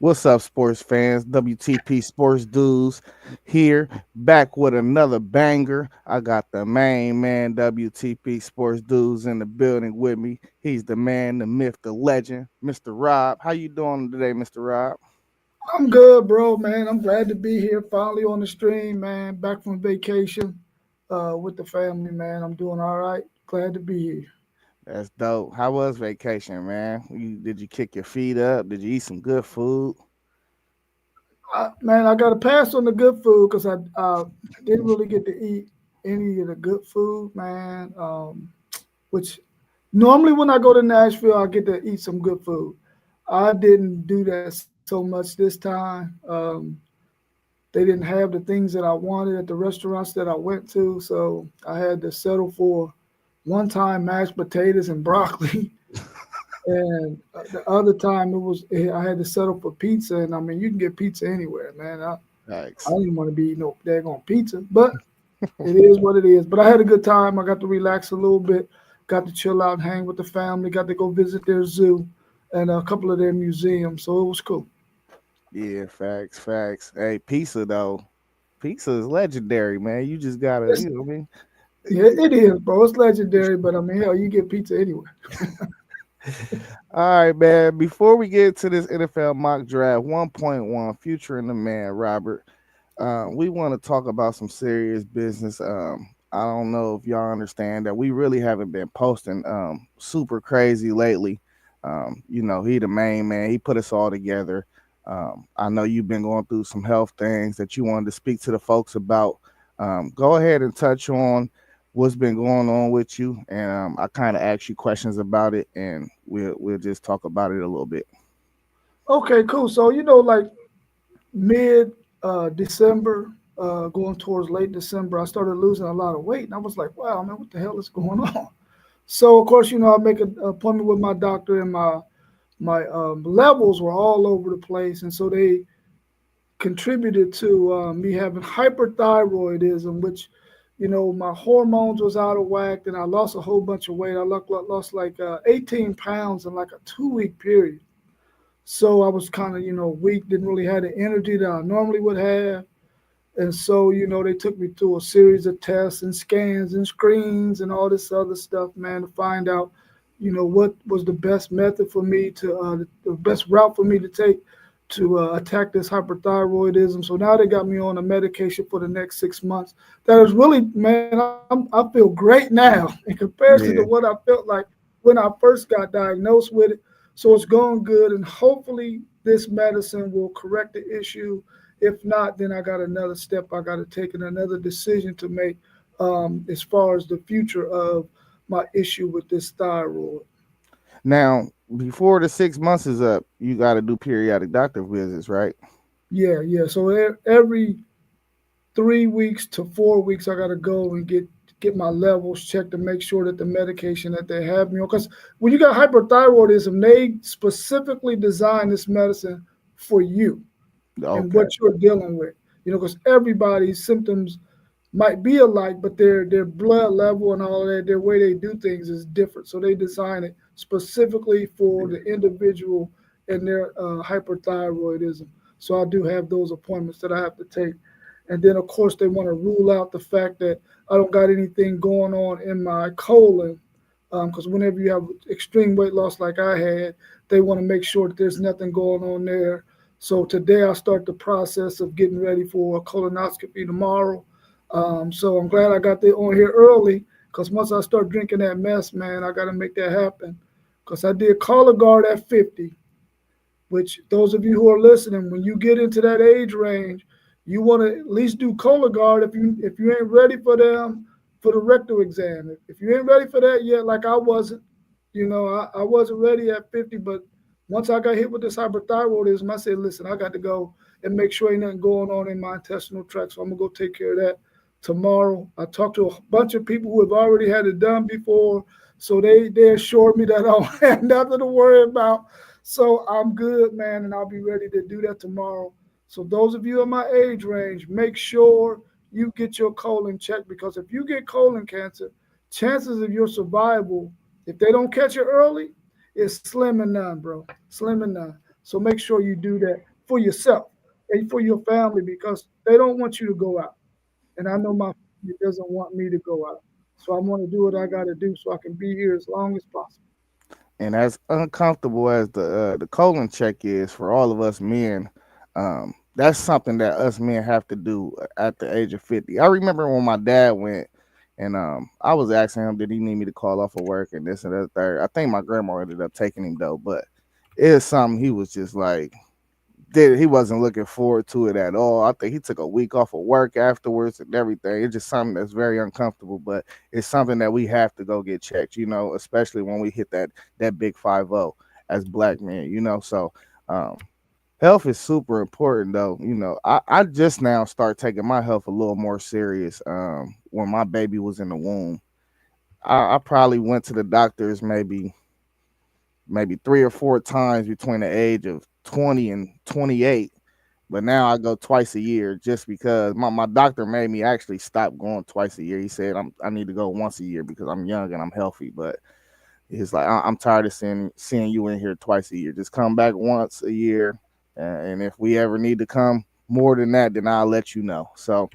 What's up, sports fans? WTP Sports Dudes here, back with another banger. I got the main man, WTP Sports Dudes, in the building with me. He's the man, the myth, the legend, Mr. Rob. How you doing today, Mr. Rob? I'm good, bro, man. I'm glad to be here finally on the stream, man. Back from vacation with the family, man. I'm doing all right. Glad to be here. That's dope. How was vacation, man? Did you kick your feet up? Did you eat some good food? Man, I got to pass on the good food because I didn't really get to eat any of the good food, man. Which normally when I go to Nashville, I get to eat some good food. I didn't do that so much this time. They didn't have the things that I wanted at the restaurants that I went to, so I had to settle for one time mashed potatoes and broccoli, and the other time I had to settle for pizza. And I mean, you can get pizza anywhere, man. I Thanks. didn't want to be no daggone pizza, but it is what it is. But I had a good time. I got to relax a little bit, got to chill out and hang with the family, got to go visit their zoo and a couple of their museums, so it was cool. Yeah, facts, facts. Hey, pizza though. Pizza is legendary, man. You just gotta, It's, what I mean? yeah, it is, bro. It's legendary, but I mean, hell, you get pizza anywhere. All right, man. Before we get to this NFL mock draft 1.1, future in the man, Robert, we want to talk about some serious business. I don't know if y'all understand that we really haven't been posting super crazy lately. He the main man. He put us all together. I know you've been going through some health things that you wanted to speak to the folks about. Go ahead and touch on what's been going on with you, and I kind of ask you questions about it, and we'll just talk about it a little bit. Okay, cool. So like mid December, going towards late December, I started losing a lot of weight, and I was like, wow, man, what the hell is going on? So of course, I make an appointment with my doctor, and my levels were all over the place, and so they contributed to me having hyperthyroidism, which my hormones was out of whack, and I lost a whole bunch of weight. I lost like 18 pounds in like a 2 week period. So I was kind of weak, didn't really have the energy that I normally would have. And so, they took me through a series of tests and scans and screens and all this other stuff, man, to find out, what was the best method for me the best route for me to take to attack this hyperthyroidism. So now they got me on a medication for the next 6 months. That is really, man, I feel great now in comparison to what Yeah. I felt like when I first got diagnosed with it. So it's going good, and hopefully this medicine will correct the issue. If not, then I got another step I got to take and another decision to make as far as the future of my issue with this thyroid. Now, before the 6 months is up, you got to do periodic doctor visits, right? Yeah, yeah. So every 3 weeks to 4 weeks, I got to go and get my levels checked to make sure that the medication that they have me on. Because when you got hyperthyroidism, they specifically design this medicine for you and Okay. what you're dealing with. Because everybody's symptoms might be alike, but their blood level and all of that, their way they do things is different. So they design it specifically for the individual and their hyperthyroidism. So I do have those appointments that I have to take. And then of course they want to rule out the fact that I don't got anything going on in my colon. Because whenever you have extreme weight loss like I had, they want to make sure that there's nothing going on there. So today I start the process of getting ready for a colonoscopy tomorrow. So I'm glad I got there on here early because once I start drinking that mess, man, I got to make that happen. Because I did Cologuard at 50, which those of you who are listening, when you get into that age range, you want to at least do Cologuard if you ain't ready for them for the rectal exam. If you ain't ready for that yet, like I wasn't, I wasn't ready at 50, but once I got hit with this hyperthyroidism, I said, listen, I got to go and make sure ain't nothing going on in my intestinal tract. So I'm gonna go take care of that tomorrow. I talked to a bunch of people who have already had it done before, so they assured me that I don't have nothing to worry about. So I'm good, man, and I'll be ready to do that tomorrow. So those of you in my age range, make sure you get your colon checked because if you get colon cancer, chances of your survival, if they don't catch it early, is slim and none, bro. Slim and none. So make sure you do that. for yourself and for your family because they don't want you to go out. And I know my family doesn't want me to go out. So I'm going to do what I got to do so I can be here as long as possible. And as uncomfortable as the colon check is for all of us men, that's something that us men have to do at the age of 50. I remember when my dad went, and I was asking him, did he need me to call off of work and this and that third. I think my grandma ended up taking him though, but it's something he was just like he wasn't looking forward to it at all. I think he took a week off of work afterwards and everything. It's just something that's very uncomfortable, but it's something that we have to go get checked, especially when we hit that big 50 as black men, So um health is super important though. I just now start taking my health a little more serious when my baby was in the womb. I probably went to the doctors maybe 3 or 4 times between the age of 20 and 28. But now I go twice a year just because my doctor made me actually stop going twice a year. He said I need to go once a year because I'm young and I'm healthy. But he's like, I'm tired of seeing you in here twice a year. Just come back once a year, and if we ever need to come more than that, then I'll let you know. So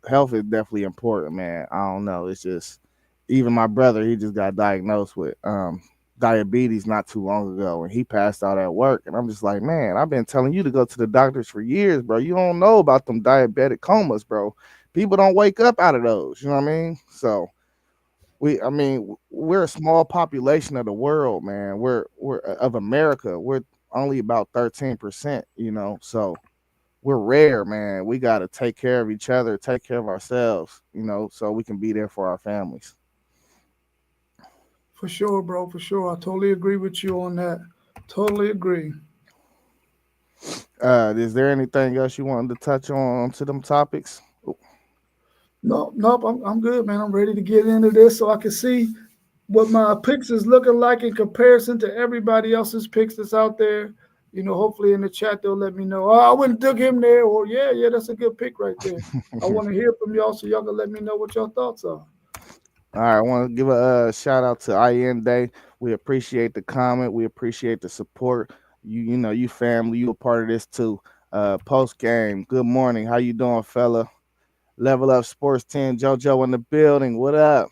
health is definitely important, man. I don't know. It's just even my brother, he just got diagnosed with diabetes not too long ago, and he passed out at work. And I'm just like, man, I've been telling you to go to the doctors for years, bro. You don't know about them diabetic comas, bro. People don't wake up out of those. You know what I mean? So we're a small population of the world, man. We're of America. We're only about 13%. So we're rare, man. We got to take care of each other, take care of ourselves, so we can be there for our families. For sure, bro. For sure. I totally agree with you on that. Totally agree. Is there anything else you wanted to touch on to them topics? No, nope. I'm good, man. I'm ready to get into this so I can see what my picks is looking like in comparison to everybody else's picks that's out there. Hopefully in the chat they'll let me know. Oh, I wouldn't took him there, or yeah, that's a good pick right there. I want to hear from y'all so y'all can let me know what your thoughts are. All right, I want to give a shout out to IN Day. We appreciate the comment. We appreciate the support. You family, you a part of this too. Post game. Good morning. How you doing, fella? Level Up Sports 10, JoJo in the building. What up?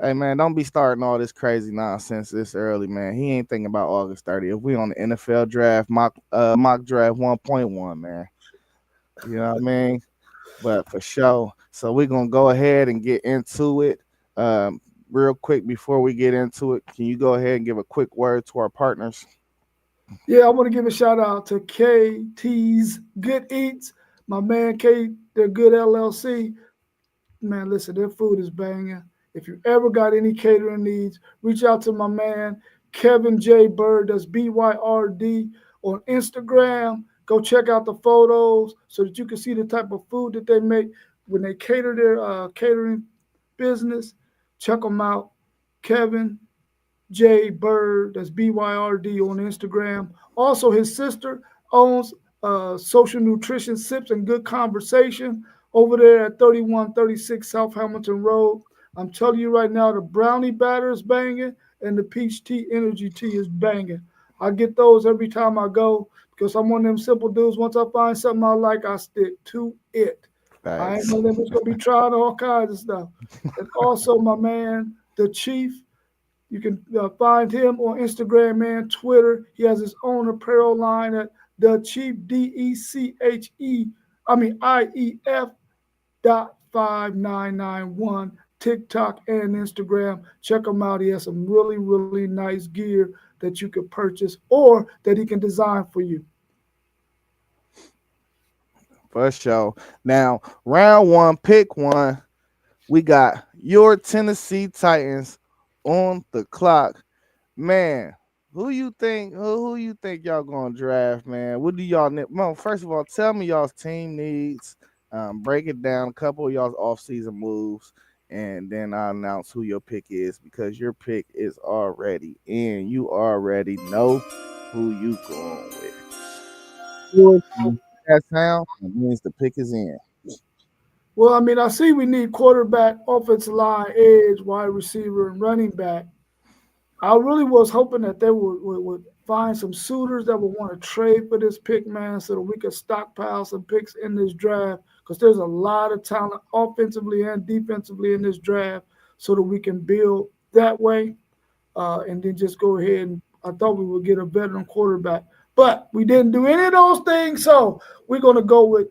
Hey man, don't be starting all this crazy nonsense this early, man. He ain't thinking about August 30th. We on the NFL draft, mock draft 1.1, man. You know what I mean? But for sure. So we're gonna go ahead and get into it. Real quick before we get into it, can you go ahead and give a quick word to our partners? Yeah, I want to give a shout out to KT's Good Eats, my man K, they're good LLC. Man, listen, their food is banging. If you ever got any catering needs, reach out to my man Kevin J. Bird. That's BYRD on Instagram. Go check out the photos so that you can see the type of food that they make when they cater their catering business. Check them out. Kevin J. Bird, that's BYRD on Instagram. Also, his sister owns Social Nutrition Sips and Good Conversation over there at 3136 South Hamilton Road. I'm telling you right now, the brownie batter is banging and the peach tea energy tea is banging. I get those every time I go because I'm one of them simple dudes. Once I find something I like, I stick to it. I ain't Thanks. one of them that's gonna be trying all kinds of stuff. And also, my man, the Chief, you can find him on Instagram and Twitter. He has his own apparel line at the Chief DECHE. IEF .5991 TikTok and Instagram. Check him out. He has some really nice gear that you could purchase or that he can design for you. For sure. Now, round one, pick one. We got your Tennessee Titans on the clock. Man, who you think y'all gonna draft, man? What do y'all need? Well, first of all, tell me y'all's team needs. Break it down, a couple of y'all's offseason moves, and then I'll announce who your pick is because your pick is already in. You already know who you going with. When that sound, it means the pick is in. Well, I see we need quarterback, offensive line, edge, wide receiver, and running back. I really was hoping that they would find some suitors that will want to trade for this pick, man, so that we can stockpile some picks in this draft because there's a lot of talent offensively and defensively in this draft so that we can build that way and then just go ahead and I thought we would get a veteran quarterback, but we didn't do any of those things. So we're going to go with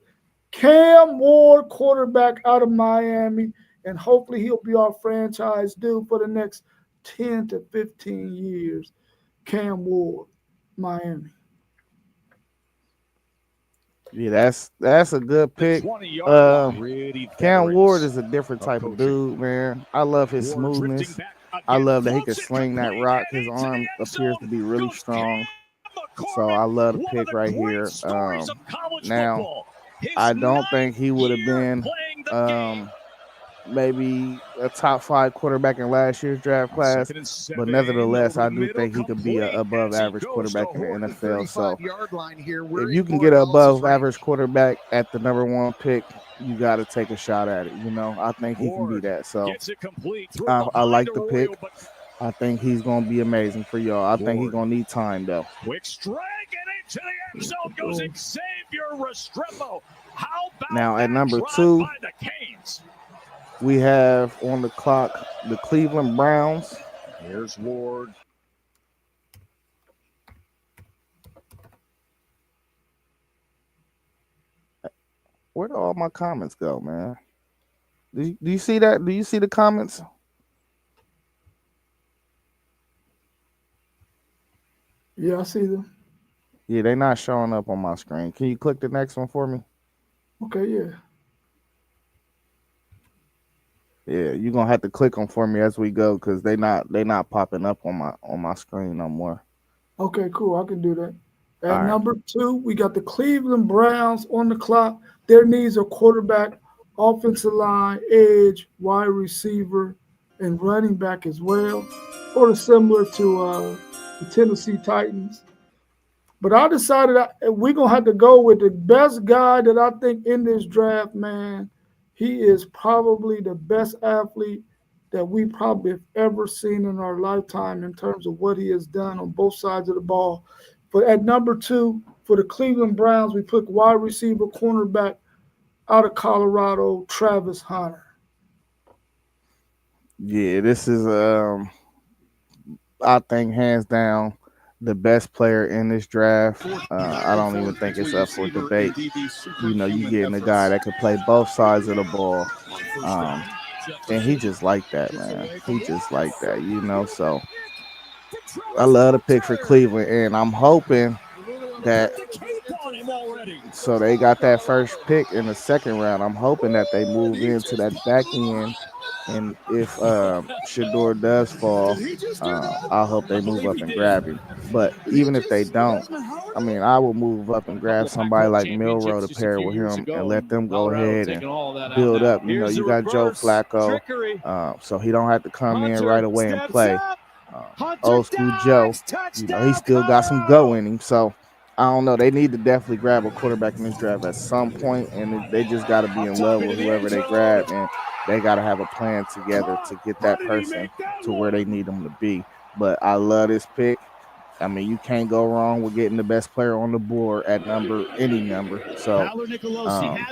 Cam Ward, quarterback out of Miami, and hopefully he'll be our franchise dude for the next 10 to 15 years. Cam Ward, Miami. Yeah, that's a good pick. Cam Ward is a different type of dude, man. I love his smoothness. I love that he can sling that rock. His arm appears to be really strong. So I love the pick right here. Now I don't think he would have been maybe a top five quarterback in last year's draft class, but nevertheless, I do think he could be a above average quarterback in the NFL. So if you can get an above average quarterback at the number one pick, you got to take a shot at it. I think he can be that. So I like the pick. I think he's gonna be amazing for y'all. I think he's gonna need time though. Now at number two, we have on the clock the Cleveland Browns. Where do all my comments go, man? Do you see that? Do you see the comments? Yeah, I see them. Yeah, they not showing up on my screen. Can you click the next one for me? Okay, yeah. Yeah, you're gonna have to click them for me as we go because they not popping up on my screen no more. Okay, cool. I can do that. All At right. number two, we got the Cleveland Browns on the clock. Their needs are quarterback, offensive line, edge, wide receiver, and running back as well, sort of similar to the Tennessee Titans. But I decided we're gonna have to go with the best guy that I think in this draft, man. He is probably the best athlete that we probably have ever seen in our lifetime in terms of what he has done on both sides of the ball. But at number two, for the Cleveland Browns, we put wide receiver cornerback out of Colorado, Travis Hunter. Yeah, this is I think hands down the best player in this draft. I don't even think it's up for debate. You getting a guy that could play both sides of the ball, um, and he just like that, man. He just like that. So I love the pick for Cleveland, and I'm hoping that so they got that first pick in the second round. I'm hoping that they move into that back end, and if Shador does fall, I hope they move up and grab him. But even if they don't, I mean, I will move up and grab somebody like Milrow to pair with him and let them go ahead and build up. You got Joe Flacco, so he don't have to come in right away and play. Old school Joe, he still got some go in him. So I don't know. They need to definitely grab a quarterback in this draft at some point, and they just got to be in love with whoever they grab, and they got to have a plan together to get that person to where they need them to be. But I love this pick. I mean, you can't go wrong with getting the best player on the board at any number. So um,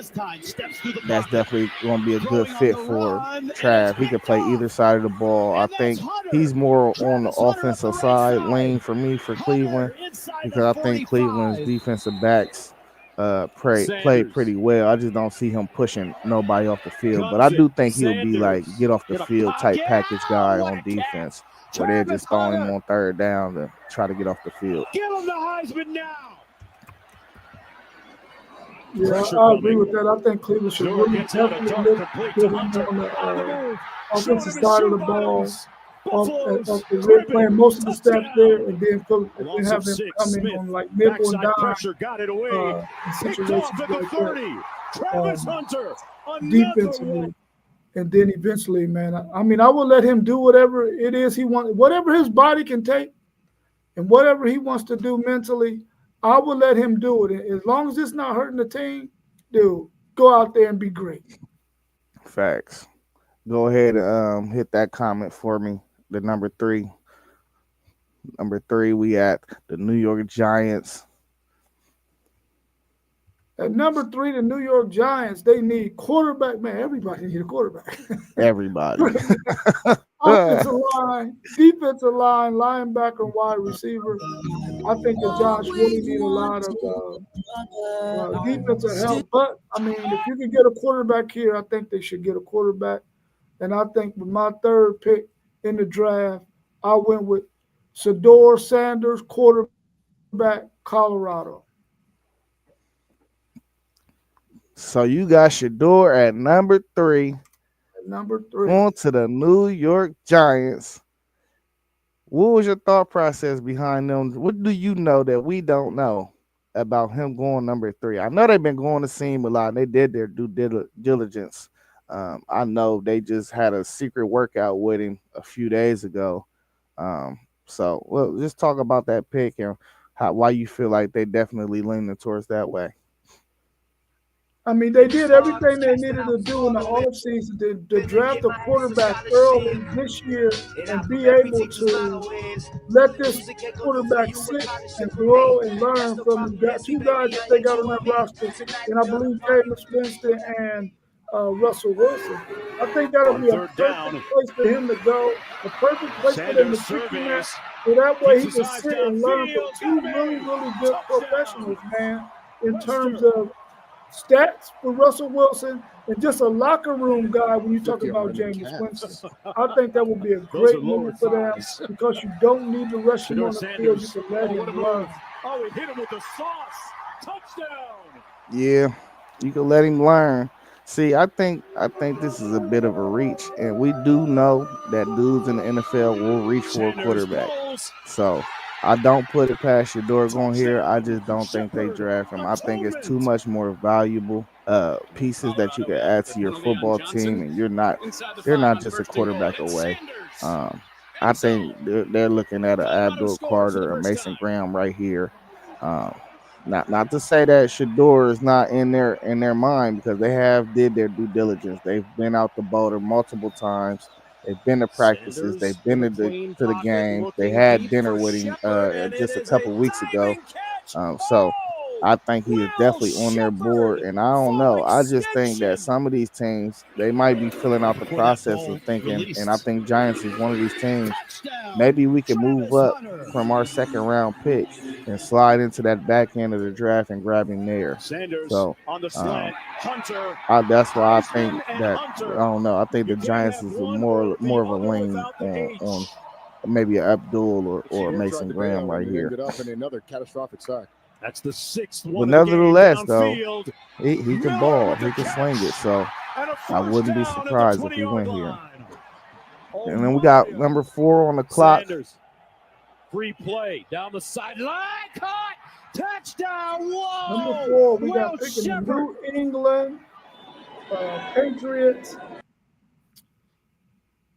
that's definitely going to be a good fit for Trav. He could play either side of the ball. I think he's more on the offensive side lane for me for Cleveland because I think Cleveland's defensive backs play pretty well. I just don't see him pushing nobody off the field, but I do think he'll be like get off the field type package guy on defense where they're just throwing him on third down to try to get off the field. Yeah, I agree with that. I think Cleveland should really definitely look put him on the offensive side of the ball, off the rip, playing most of the snaps there, and then have him come in on like nickel and dime in situations like that um, defensively, and then eventually, man. I mean, I will let him do whatever it is he wants, whatever his body can take, and whatever he wants to do mentally. I will let him do it, and as long as it's not hurting the team, dude. Go out there and be great. Facts. Go ahead and hit that comment for me. The number three. Number 3, we at the New York Giants. At number three, the New York Giants, they need quarterback. Man, everybody need a quarterback. Everybody. Offensive line, defensive line, linebacker, and wide receiver. I think the Giants really need a lot of defensive help. But I mean, if you can get a quarterback here, I think they should get a quarterback. And I think with my third pick in the draft, I went with Shedeur Sanders, quarterback, Colorado. So you got Shedeur at number 3, Number three. going to the New York Giants. What was your thought process behind them? What do you know that we don't know about him going number 3? I know they've been going to see him a lot. And they did their due diligence. I know they just had a secret workout with him a few days ago. So, well, just talk about that pick and why you feel like they definitely leaning towards that way. I mean, they did everything they needed to do in the offseason to draft a quarterback early this year and be able to let this quarterback sit and grow and learn from the two guys that they got on that roster, and I believe Jameis Winston and Russell Wilson. I think that'll On be a third perfect down, place for him to go, a perfect place for them to Sanders pick him at, surveys, so that way keeps he his can eyes sit and learn from downfield. two Got him really, in. really good Touchdown. professionals, man, in terms Webster. of stats for Russell Wilson and just a locker room guy when you talk about Jameis Winston. I think that would be a Those are great lower move for them thighs. because you don't need to rush him Shedeur on the field. You Sanders. can let Oh, what a him move. learn. Oh, he hit him with the sauce. Touchdown. Yeah, you can let him learn. See, I think this is a bit of a reach, and we do know that dudes in the NFL will reach for a Sanders quarterback. throws. So I don't put it past your door going here. I Touchdown. just don't think they Shepard. draft him. I think it's too Atonement. much more valuable pieces that you Colorado can back add with the to your penalty on football team, Johnson. and you're not Inside the they're 5 not on just a first and goal. quarterback It's away. Sanders. Um, I End think zone. they're looking at an Colorado Abdul scores for the Carter or first Mason time. Graham right here. Um, not to say that Shador is not in their mind because they have did their due diligence. They've been out to Boulder multiple times. They've been to practices. Sanders They've in been the to clean the pocket, games. They looking had deep dinner for with him Shepard, and it just a is a couple weeks ago. diving catch. So Oh, I think he is Will definitely on their board. Shepard And I don't for know. I just think that extension. some of these teams they might be filling out the Before that process ball of thinking, and I released. think Giants is one of these teams. Touchdown, Maybe we can move Travis up Hunter. from our second round pick and slide into that back end of the draft and grab him there. Sanders So on the um, slant. Hunter, that's why I Heisman, think and that I Hunter. don't know. I think You the can't Giants have is a one or the more of a other lean without the on H. maybe a Abdul or Shador tried Mason to Graham bail, right and it here. ended up in another catastrophic sack. That's the 6th But one of the game nevertheless, though, downfield. he can Miller ball, with the he can sling it. catch. So And a I first wouldn't be down at the surprised if he 20-yard went here. line. And then we got Omarion. number 4 on the clock. Sanders. Free play down the sideline. Caught. Touchdown. Number Whoa. four, we Will got picking the Shepard. New England Patriots.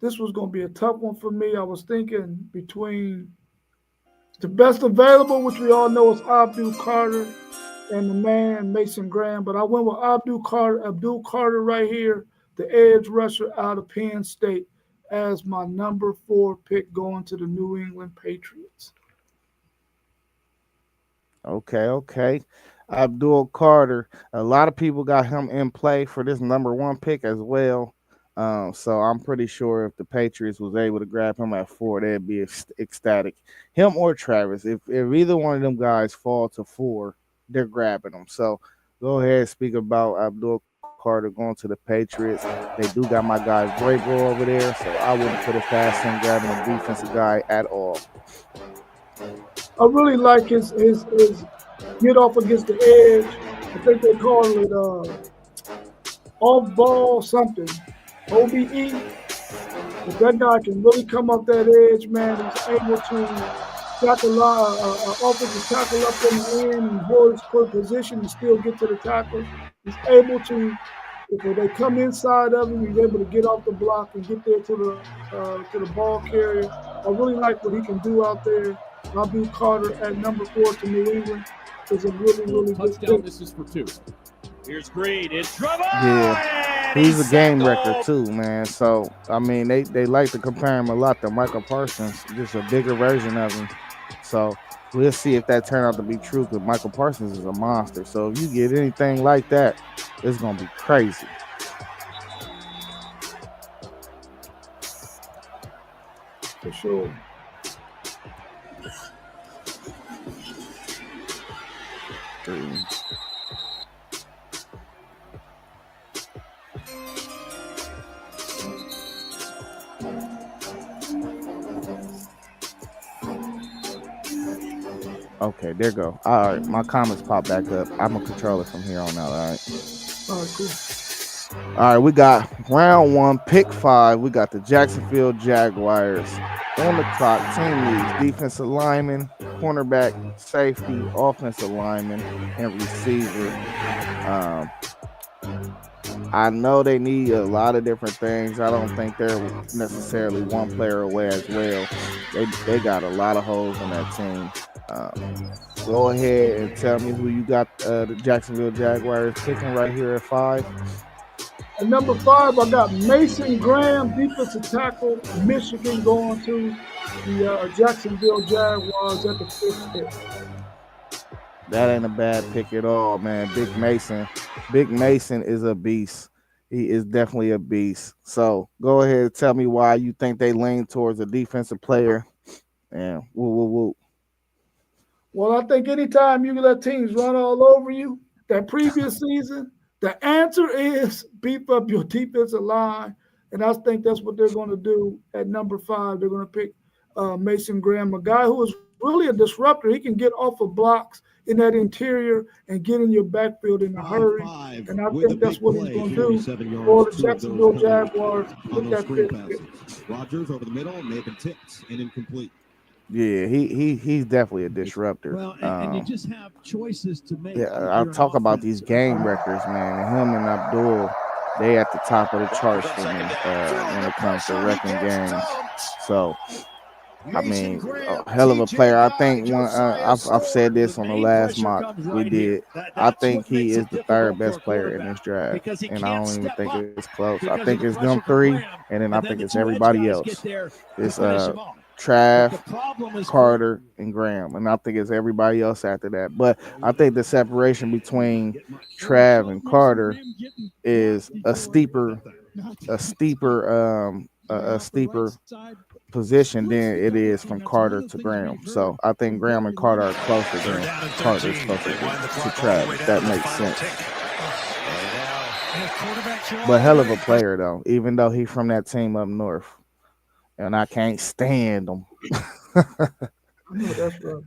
This was going to be a tough one for me. I was thinking between the best available, which we all know is Abdul Carter, and the man Mason Graham. But I went with Abdul Carter right here, the edge rusher out of Penn State, as my number 4 pick going to the New England Patriots. Okay. Abdul Carter. A lot of people got him in play for this number 1 pick as well. So I'm pretty sure if the Patriots was able to grab him at 4, they'd be ecstatic. Him or Travis. If either one of them guys fall to 4, they're grabbing them. So go ahead and speak about Abdul Carter going to the Patriots. They do got my guy Vrabel over there, so I wouldn't put it past him grabbing a defensive guy at all. I really like his get off against the edge. I think they call it off ball something. OBE. But that guy can really come up that edge, man. He's able to tackle offensive tackle up in the end and hold his quick position and still get to the tackle. He's able to, if they come inside of him, he's able to get off the block and get there to the ball carrier. I really like what he can do out there. Abdul Carter at number 4 to New England is a really, really good Touchdown. pick. This is for 2. Here's Green. It's driven. Yeah. And He's a game wrecker too, man. So I mean, they like to compare him a lot to Michael Parsons, just a bigger version of him. So we'll see if that turned out to be true. Because Michael Parsons is a monster. So if you get anything like that, it's gonna be crazy. for sure. Mm. Okay, there go. All right, my comments pop back up. I'm gonna control it from here on out. All right. All right, cool. All right, we got round one, pick five. We got the Jacksonville Jaguars on the clock. Team needs defensive lineman, cornerback, safety, offensive lineman, and receiver. Um, I know they need a lot of different things. I don't think they're necessarily one player away as well. They got a lot of holes on that team. Go ahead and tell me who you got the Jacksonville Jaguars picking right here at five. At number 5, I got Mason Graham, defensive tackle, Michigan, going to the Jacksonville Jaguars at the 5th pick. That ain't a bad pick at all, man. Big Mason. Big Mason is a beast. He is definitely a beast. So go ahead and tell me why you think they lean towards a defensive player. And woo woo woo. Well, I think anytime you let teams run all over you, that previous season, the answer is beef up your defensive line. And I think that's what they're going to do at number 5. They're going to pick Mason Graham, a guy who is really a disruptor. He can get off of blocks in that interior and get in your backfield in a hurry. And I think that's what he's going to do for the Jacksonville Jaguars with that 5th pick. Rodgers over the middle, may have been tipped and incomplete. Yeah, he's definitely a disruptor. Well, and you just have choices to make. Yeah, I'll talk about these game records, man. And him and Abdul, they at the top of the charts for me when it comes to wrecking games. So I mean, a hell of a player. I think one. I've said this on the last mock we did. I think he is the third best player in this draft, and I don't even think it's close. I think it's them three, and then I think it's everybody else. It's Trav, Carter, and Graham, and I think it's everybody else after that. But I think the separation between Trav and Carter is a steeper position than it is from Carter to Graham. So I think Graham and Carter are closer than Carter is closer to Trav. If that makes sense. But hell of a player though, even though he's from that team up north, and I can't stand him. I know that's right.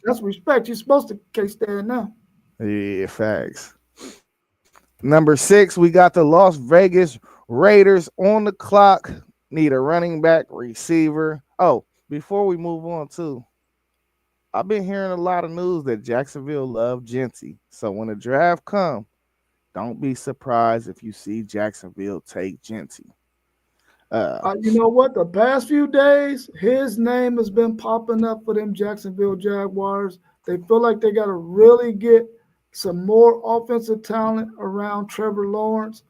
That's respect. You're supposed to can't stand now. Yeah, facts. Number 6, we got the Las Vegas Raiders on the clock. Need a running back, receiver. Oh, before we move on too, I've been hearing a lot of news that Jacksonville love Genty. So when the draft comes, don't be surprised if you see Jacksonville take Genty. You know what? The past few days, his name has been popping up for them Jacksonville Jaguars. They feel like they got to really get some more offensive talent around Trevor Lawrence.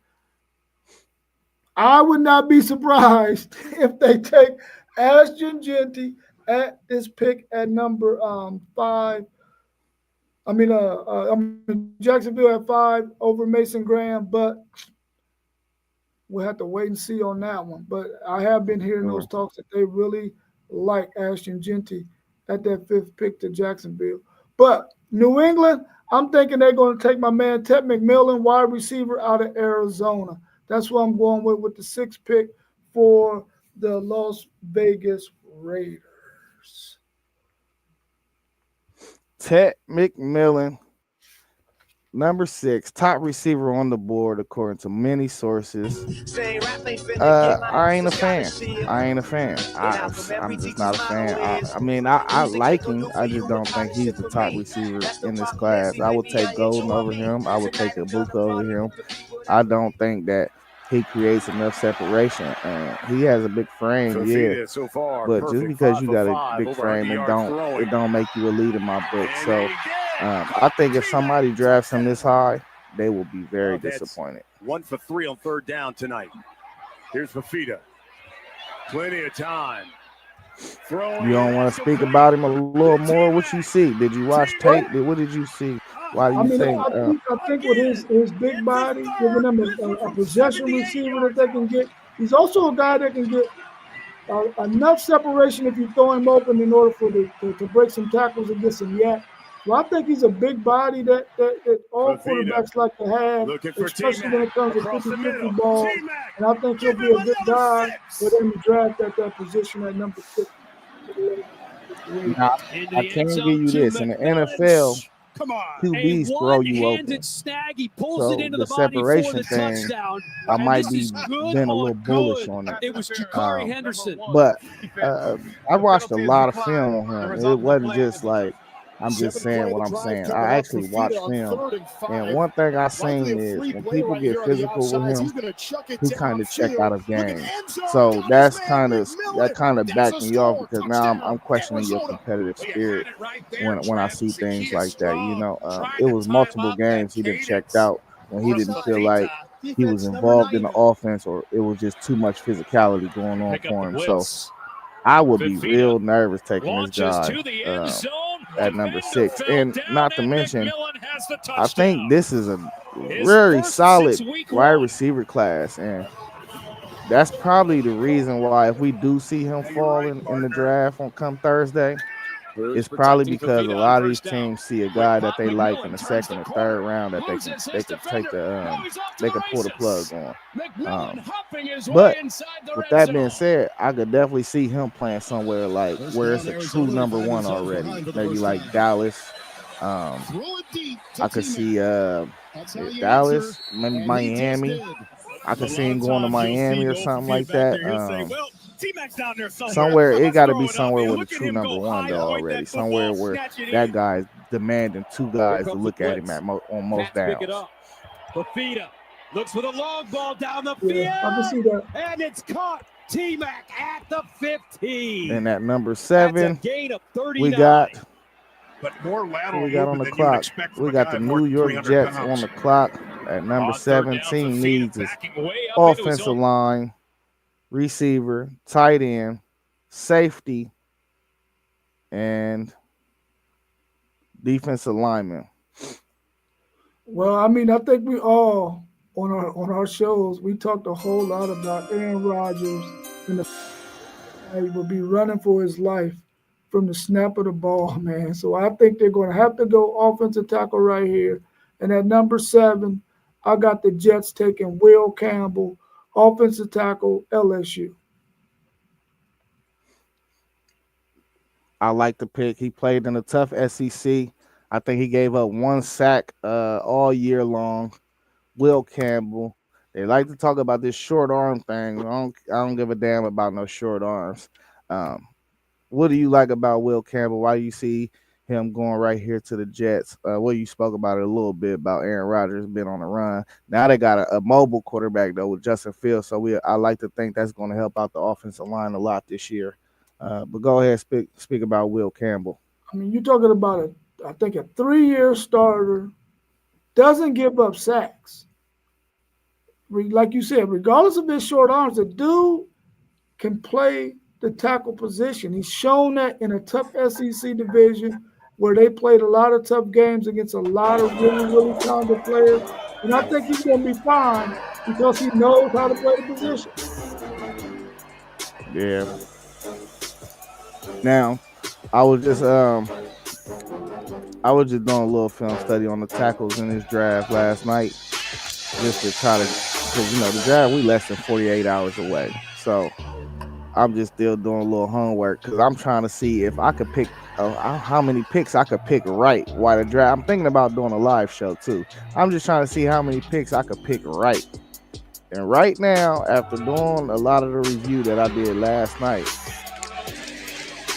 I would not be surprised if they take Ashton Genty at this pick at number 5. Jacksonville at 5 over Mason Graham, but we'll have to wait and see on that one. But I have been hearing those talks that they really like Ashton Genty at that 5th pick to Jacksonville. But New England, I'm thinking they're going to take my man Ted McMillan, wide receiver out of Arizona. That's what I'm going with the 6th pick for the Las Vegas Raiders. Ted McMillan, number 6, top receiver on the board according to many sources. I ain't a fan. I'm just not a fan. I like him. I just don't think he's the top receiver in this class. I would take Golden over him. I would take Ibuka over him. I don't think that he creates enough separation. He has a big frame, yeah. But just because you got a big frame, it don't make you a lead in my book. So I think if somebody drafts him this high, they will be very Well, that's disappointed. 1 for 3 on third down tonight. Here's Fafita. Plenty of time. Throwing You don't want to speak about him a little more. What you see? Did you watch tape? Well, What did you see? Why do you I mean, think? I think with his big body, giving them a possession receiver that they can get, he's also a guy that can get enough separation if you throw him open in order for to break some tackles and get some yak. So I think he's a big body that all Fafita quarterbacks like to have, looking for especially when T-Mac it comes to across the 50-50 middle. balls. T-Mac, And I think he'll give be him a good another guy for 6. them to draft at that position at number 50 to the late grade. Now, Into I the end can give zone you to this in the NFL, McMillan. Come on. A QBs throw you one-handed open. snag. He pulls it So into the the body for separation the thing, touchdown. I And might this be is good been a on little bullish good. on it. It was Jakari Um, Henderson. but I watched a lot of film on him. It wasn't just like I'm just 7 saying play of what the I'm drive saying. coming I up. actually Fafita watched on film, 3rd and and 5. one thing I Likely seen a is free when play people right get here on the physical with outsides. him, He's going to chuck it he kind of check downfield. out of Looking game. end zone. So Got his that's man that McMillan. kind of That's backed a me off score. because now I'm Touchdown, questioning your Arizona. competitive Well, you spirit had it right there, when I see Travis. The things key is like that. strong. It Trying to was time multiple up that games he didn't checked cadence out when he from didn't feel like Fafita. he was involved in the offense or it was just too much physicality going on Pick up the for him. So blitz. I would be Fafita real nervous taking this launches guy to the end zone. at number Defender 6. fell And down, not to and mention, McMillan has the I think touchdown. this is a His very first since solid week wide 1. receiver class. And that's probably the reason why if we do see him Yeah, you're fall right, in the partner. draft on come Thursday, Birds it's probably protecting because a Fafita on lot of these first down. teams see a Quick guy that pop. they like in McMillan the turns second the or third corner. round that Loses they his could take defender. Now he's off to they the could pull the plug races. on. McMillan hopping his way But inside the with red that being zone. said, I could definitely see him playing somewhere like First where down, it's a true Arizona. They number find one themselves already, behind for the maybe first like down. Dallas. Um, Throw it deep to I could T-Mac. see That's how you answer. Dallas, maybe And he just Miami. did. I A could see lot him of going to times you'll see Miami or Noah something Fafita like back that. there. He'll say, well, T-Mac's down there somewhere. Somewhere it Let's got to be throw it up. somewhere And with a look at true him number go one high though and point already. that Somewhere football, where snatch it that in. guy's demanding two Here guys to comes the look at him blitz. on most Pats pick it downs. up. Fafita looks for the long ball down the Yeah, I can field. see that. And it's caught. T-Mac at the 15. And at number That's a 7, gain of we 39. got But more who lateral we got on movement the than you would clock. expect from We a got guy the more New than York 300 Jets on pounds. the clock at number On third 7. down, Team Fafita needs is backing way up into his offensive own. line, receiver, tight end, safety, and defensive lineman. Well, I mean, I think we all on our shows we talked a whole lot about Aaron Rodgers and the he will be running for his life from the snap of the ball, man. So I think they're going to have to go offensive tackle right here. And at number 7, I got the Jets taking Will Campbell, offensive tackle, LSU. I like the pick. He played in a tough SEC. I think he gave up 1 sack all year long. Will Campbell. They like to talk about this short arm thing. I don't give a damn about no short arms. Um, what do you like about Will Campbell? Why do you see him going right here to the Jets? Well, you spoke about it a little bit about Aaron Rodgers being on the run. Now they got a mobile quarterback though with Justin Fields, so I like to think that's going to help out the offensive line a lot this year. But go ahead, speak about Will Campbell. I mean, you're talking about I think a 3-year starter, doesn't give up sacks. Like you said, regardless of his short arms, the dude can play the tackle position. He's shown that in a tough SEC division where they played a lot of tough games against a lot of really, really talented players. And I think he's going to be fine because he knows how to play the position. Yeah. Now, I was just doing a little film study on the tackles in this draft last night, just to try to, because the draft we less than 48 hours away, so I'm just still doing a little homework because I'm trying to see if I could pick how many picks I could pick right while the draft. I'm thinking about doing a live show too. I'm just trying to see how many picks I could pick right. And right now, after doing a lot of the review that I did last night,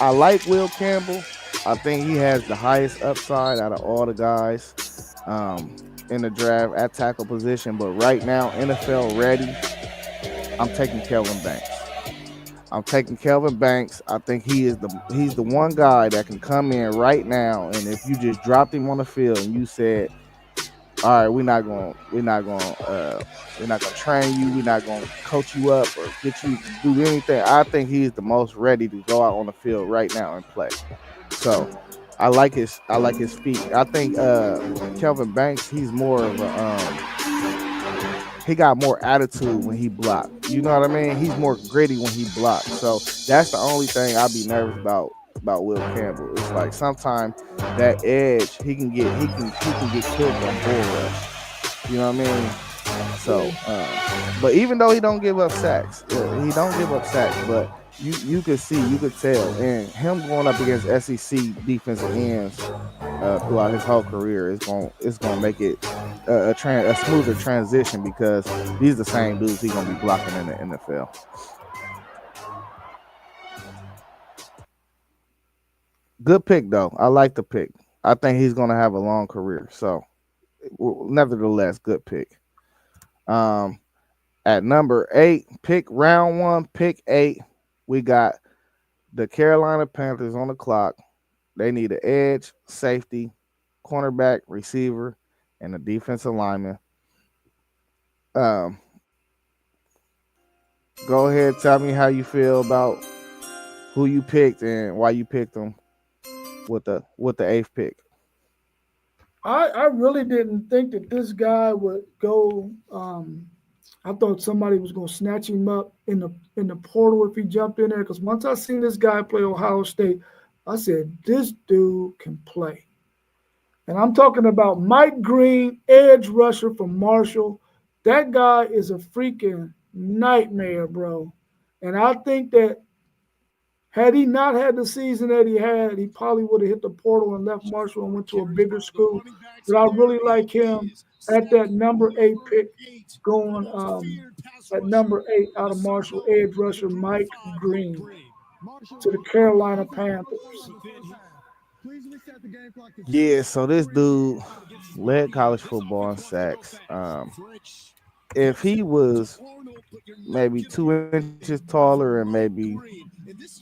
I like Will Campbell. I think he has the highest upside out of all the guys in the draft at tackle position. But right now, NFL ready, I'm taking Kelvin Banks. I think he's the one guy that can come in right now, and if you just dropped him on the field and you said, all right, we're not gonna train you, we're not gonna coach you up or get you to do anything. I think he's the most ready to go out on the field right now and play. So I like his feet. I think Kelvin Banks, he's more of a he got more attitude when he blocked. You know what I mean? He's more gritty when he blocks. So that's the only thing I'd be nervous about Will Campbell. It's like sometimes that edge he can get killed on bull rush. You know what I mean? Yeah. So, but even though he don't give up sacks, but you could tell, and him going up against SEC defensive ends throughout his whole career is gonna make it a smoother transition because these the same dudes he gonna be blocking in the NFL. Good pick though. I like the pick. I think he's gonna have a long career. So, nevertheless, good pick. Um, at number 8, pick round one, pick 8. We got the Carolina Panthers on the clock. They need an edge, safety, cornerback, receiver, and a defensive lineman. Um, Go ahead, tell me how you feel about who you picked and why you picked them with the eighth pick. I really didn't think that this guy would go. I thought somebody was going to snatch him up in the portal if he jumped in there. Because once I seen this guy play Ohio State, I said this dude can play. And I'm talking about Mike Green, edge rusher from Marshall. That guy is a freaking nightmare, bro. And I think that had he not had the season that he had, he probably would have hit the portal and left Marshall and went to a bigger school. But I really like him at that number 8 pick going at number 8 out of Marshall, edge rusher Mike Green to the Carolina Panthers. Yeah, so this dude led college football in sacks. If he was maybe 2 inches taller and maybe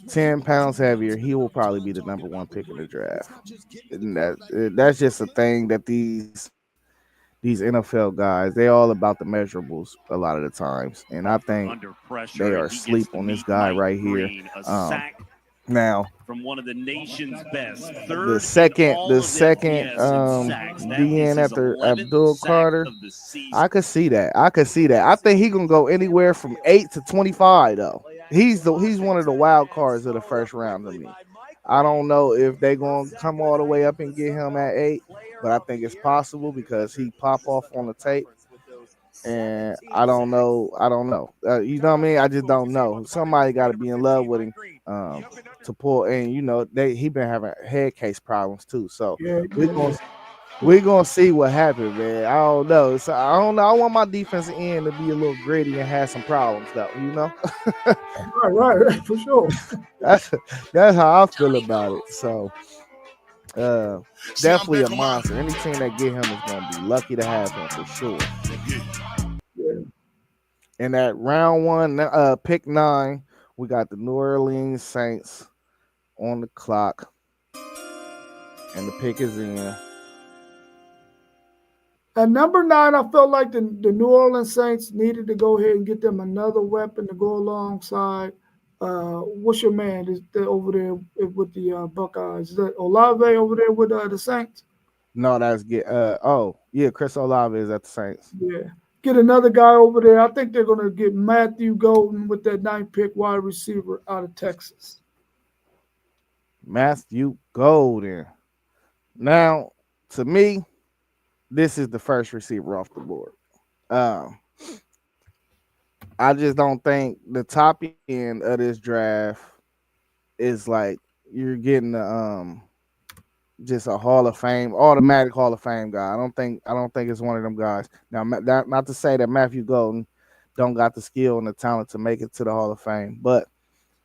10 pounds heavier, he will probably be the number one pick in the draft. And that's just a thing that these NFL guys, they all about the measurables a lot of the times, and I think Under pressure, they and are he gets asleep to on this meet guy Mike right here. Green, a Um, sack Now from one of the nation's best. the Third in second all the of second FBS in sacks. That is DN his after 11th Abdul sack Carter, of the season. I could see that. I could see that. I think he gonna go anywhere from 8 to 25 though. He's one of the wild cards of the first round to me. I don't know if they gonna come all the way up and get him at 8, but I think it's possible because he pop off on the tape. And I don't know. I don't know. You know what I mean? I just don't know. Somebody got to be in love with him um, to pull. And he been having head case problems too. So Yeah, we're gonna we're gonna see what happens, man. I don't know. So I don't know. I want my defensive end to be a little gritty and have some problems, though. right, for sure. that's that's how I feel about it. So uh, definitely a monster. Any team that get him is gonna be lucky to have him for sure. Yeah. In that round one, pick 9, we got the New Orleans Saints on the clock, and the pick is in. At number 9, I felt like the New Orleans Saints needed to go ahead and get them another weapon to go alongside. What's your man over there with the Buckeyes? Is that Olave over there with the Saints? No, that's get. Oh yeah, Chris Olave is at the Saints. Yeah. Get another guy over there. I think they're going to get Matthew Golden with that 9th pick wide receiver out of Texas. Matthew Golden. Now, to me, this is the first receiver off the board. Um, I just don't think the top end of this draft is like you're getting just a Hall of Fame, automatic Hall of Fame guy. I don't think it's one of them guys. Now, not to say that Matthew Golden don't got the skill and the talent to make it to the Hall of Fame, but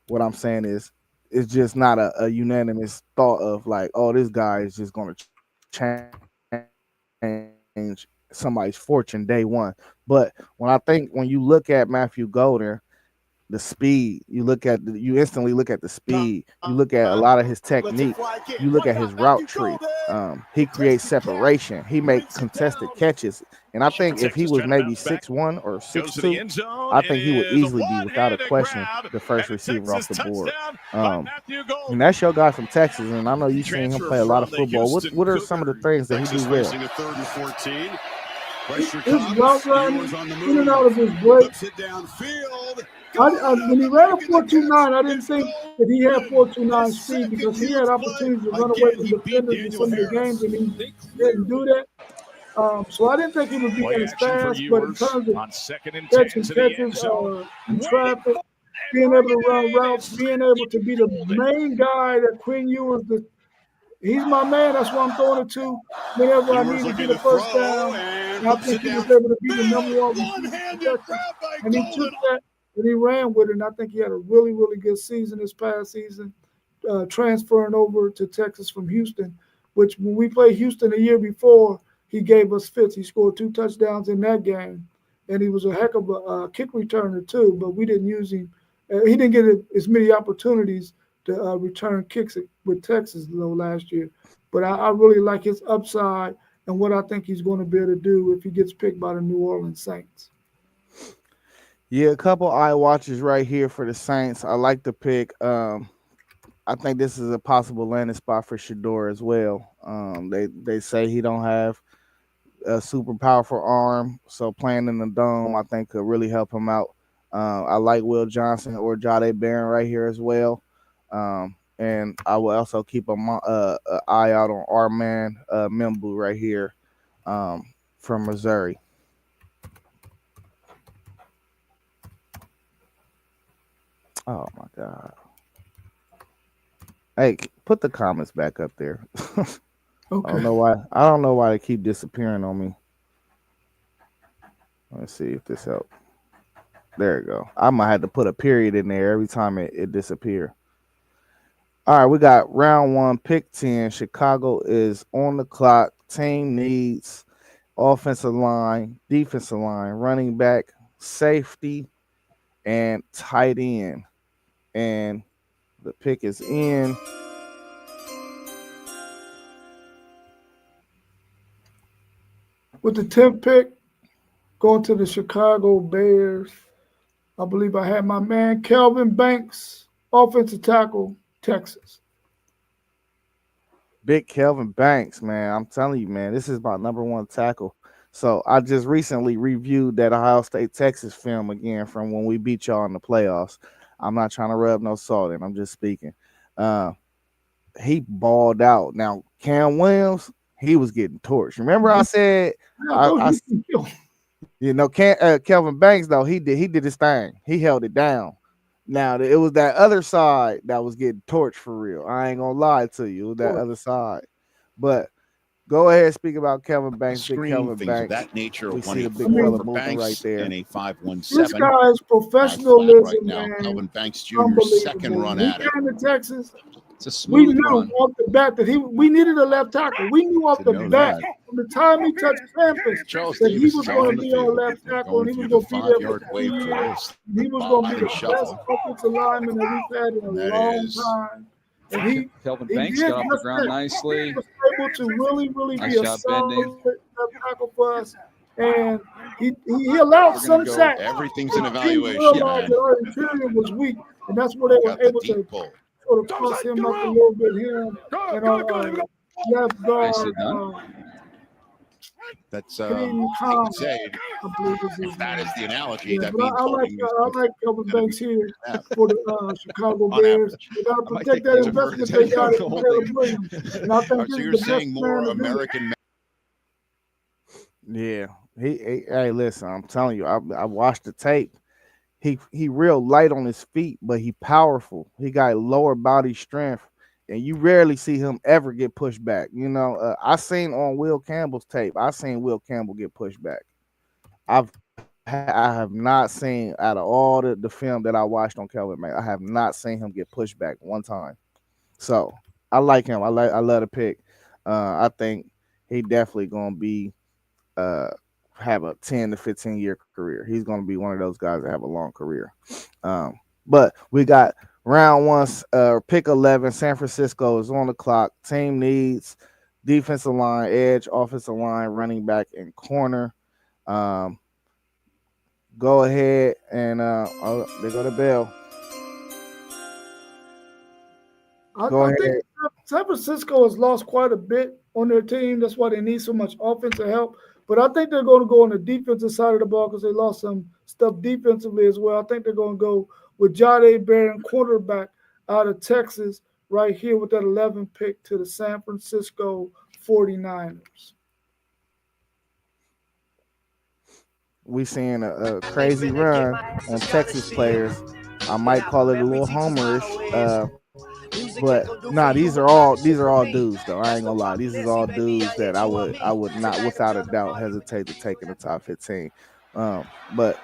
what I'm saying is it's just not a unanimous thought of like, oh, this guy is just going to change somebody's fortune day one. But when you look at Matthew Golden, the speed. You instantly look at the speed. You look at a lot of his technique. You look at his route tree. He creates separation. He make contested catches. And I think if he was maybe 6'1" or Goes to 6'2", the end zone. I It think he would is a easily be without a one-handed question grab the first and a receiver off Texas the board. touchdown by Um, Matthew and Golden. that's your guy from Texas, and I know you've seen him Transfer play a lot of from the football. What Houston what are some of the Cougars. things that he do Texas well? facing a 3rd and 14. Pressure His route comes. running, Ewers on the in and move. out of his break. Flips it downfield. When he Golden ran a making the catch. 4.29, I didn't It's think that he had Golden. 4.29 His speed second because he had huge play. opportunities to run away Again, from he beat defenders in Daniel some of the games, Harris. and he They didn't do clearly that. So I didn't think he would be play as action for fast, but in Ewers terms of on 2nd and 10 catching to the end catches zone. in Waiting traffic, for it and being able to bringing run it in routes, is being able to Matthew be the Golden. main guy that Quinn Ewers, he's my man. That's why I'm throwing it to whenever I Ewers need to looking get a to first throw down. and And I flips think it he was down. able to be the number Big one receiver for one-handed Texas. grab by And he took Golden. that and he ran with it. And I think he had a really, really good season this past season, transferring over to Texas from Houston, which when we played Houston the year before, he gave us fits. He scored 2 touchdowns in that game. And he was a heck of a kick returner, too, but we didn't use him. He didn't get as many opportunities to return kicks with Texas, though, last year. But I really like his upside and what I think he's going to be able to do if he gets picked by the New Orleans Saints. Yeah, a couple eye watches right here for the Saints. I like the pick. I think this is a possible landing spot for Shador as well. They say he don't have a super powerful arm, so playing in the dome I think could really help him out. I like Will Johnson or Jade Barron right here as well. And I will also keep a eye out on our man Mimbu right here from Missouri. Oh my God! Hey, put the comments back up there. I don't Okay. know why. I don't know why they keep disappearing on me. Let's see if this helps. There you go. I might have to put a period in there every time it disappear. All right, we got round one, pick 10. Chicago is on the clock. Team needs offensive line, defensive line, running back, safety, and tight end. And the pick is in. With the 10th pick, going to the Chicago Bears, I believe I had my man Kelvin Banks, offensive tackle, Texas. Big Kelvin Banks, man. I'm telling you, man, this is my number one tackle. So I just recently reviewed that Ohio State Texas film again from when we beat y'all in the playoffs. I'm not trying to rub no salt in. I'm just speaking. Uh, he balled out. Now Cam Williams, he was getting torched. Remember I said I thought I he can kill. Kelvin Banks though he did his thing. He held it down. Now it was that other side that was getting torched for real. I ain't gonna lie to you. It was that other side. But go ahead, speak about Kelvin Banks, big Screen Kelvin things of Banks. that nature. We A see the 184 big fella for moving right Banks there. and a This 517. guy's Lie flat right professionalism, now. man, Calvin Banks Jr.'s second unbelievable. run When he at it. came to Texas, It's a we smooth knew run. off the bat that we needed a left tackle. We knew off To the know bat that. from the time he touched campus Charles that he Davis was is going on to the be our field. left They're tackle and going he was through the going to be there for 5-yard 2 wave for years. this. And The he was going to be bottom the best shuffle. offensive lineman that we've had in a And that long is time. And he Kelvin he Banks did got off the just ground that. He nicely. was able to really, really be Nice a job solid bending. left tackle for us. And he allowed We're going some to go. sacks. everything's The an team evaluation, realized man. that our interior was weak, and that's where they were Got the able deep to pull. sort of fuss him up a little bit. Him and our left Nicely guard, done. That's Canadian I hate Khan, to say it, I believe is if his that is name. the analogy, Yeah, that but means holding is I like Kelvin going to be Banks here snap for the Chicago on Bears. average. They got to I might protect take that the over. investment they got in Caleb Williams, and I think So this is you're the best saying man more to do it. American Yeah. Hey, listen, I'm telling you, I watched the tape. He real light on his feet, but he powerful. He got lower body strength, and you rarely see him ever get pushed back. I seen on Will Campbell's tape. I seen Will Campbell get pushed back. I have not seen out of all the film that I watched on Kelvin Mack, I have not seen him get pushed back one time. So I like him. I love the pick. I think he definitely gonna be uh have a 10 to 15 year career. He's going to be one of those guys that have a long career. Um, but we got round one, pick 11. San Francisco is on the clock. Team needs defensive line, edge, offensive line, running back, and corner. Um, go ahead and oh, they go to Bell. Go I think ahead. San Francisco has lost quite a bit on their team. That's why they need so much offensive help. But I think they're going to go on the defensive side of the ball because they lost some stuff defensively as well. I think they're going to go with Jade Barron, quarterback out of Texas, right here with that 11 pick to the San Francisco 49ers. We seeing a crazy run on Texas players. I might call it a little homerish, but nah, these are all dudes though. I ain't gonna lie, these is all dudes that I would not without a doubt hesitate to take in the top 15. But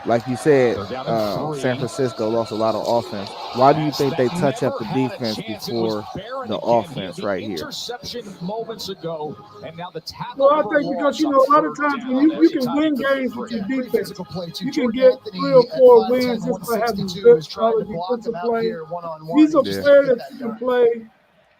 like you said, They're down in San three. Francisco lost a lot of offense. Why do you Pass think that they touch up never the had a defense chance. It was before Barron the again. He had offense the right here? interception moments ago, and now the tackle Well, I for a think because loss you on know a lot of third times when down you as he can tied it win for games with three. your Pretty defense, physical play too. you can Jordan get three or Anthony at four 5'10", wins just by having 162 good, is trying to solid block him defensive out play. here one on one. He's He a just Yeah. can't player get that that you can done. play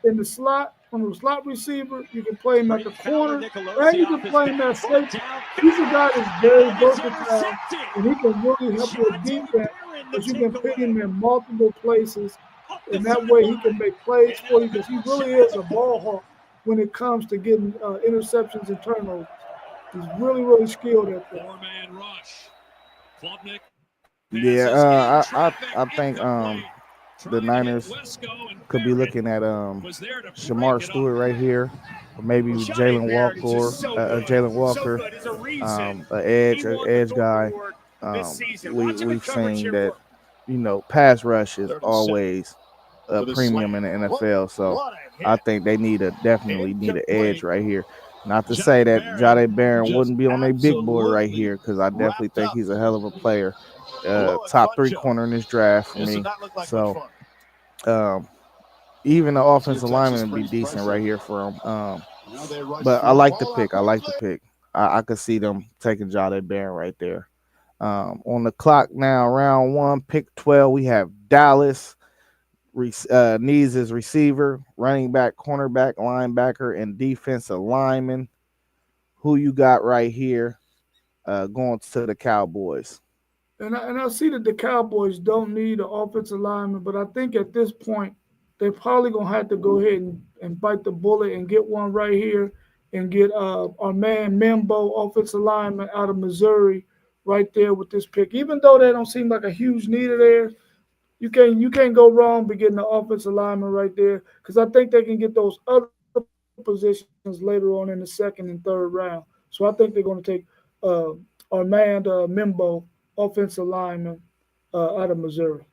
in the slot, from the slot receiver. You can play him at the Bring Fowler corner, and Nicolosi you off can his play him back at foot safety. He's a guy that's downfield, very and it's versatile, intercepted. and he can really help your Jante defense Barron, the because you can put takeaway. him in multiple places, Up the and that way he can sideline. make plays And for now you because he shy really of is the a ball 40. hawk when it comes to getting interceptions and turnovers. He's really, really skilled at that. Four-man rush. Klubnik Yeah, passes in I traffic, think incomplete. the Trying to hit Niners Wesco, and could be Barron looking at was there to break Shamar it up. Stewart right here, or maybe Shotty Jalen Barrett is Walker, just so good. Jalen So Walker, good. Is a reason he an won the edge Gordon guy. Award this season. We Watching the we've coverage seen here that work. pass rush is 37 always a for the premium in slant. the NFL. So What a I hit. think they definitely need an edge Incomplete. right here. Not to say Johnny that Barron Jade Barron just wouldn't be on a big board right absolutely here because I definitely wrapped think up. he's a hell of a player. Low and Top fun three jump. corner in this draft for This did me. not look like much So fun. um, even the Here, offensive Texas lineman would be brings decent pressure. right here for him. Now they rush But I three. like the Ball out pick. I like the quickly. pick. I could see them taking Jade Barron right there. On the clock now, round one, pick 12. We have Dallas. Needs his receiver, running back, cornerback, linebacker, and defensive lineman. Who you got right here going to the Cowboys? And I see that the Cowboys don't need an offensive lineman, but I think at this point they're probably gonna have to go ahead and bite the bullet and get one right here and get our man Membo, offensive lineman out of Missouri, right there with this pick. Even though they don't seem like a huge need of theirs, you can't go wrong by getting the offensive lineman right there because I think they can get those other positions later on in the second and third round. So I think they're going to take uh, Armand Membo, offensive lineman out of Missouri.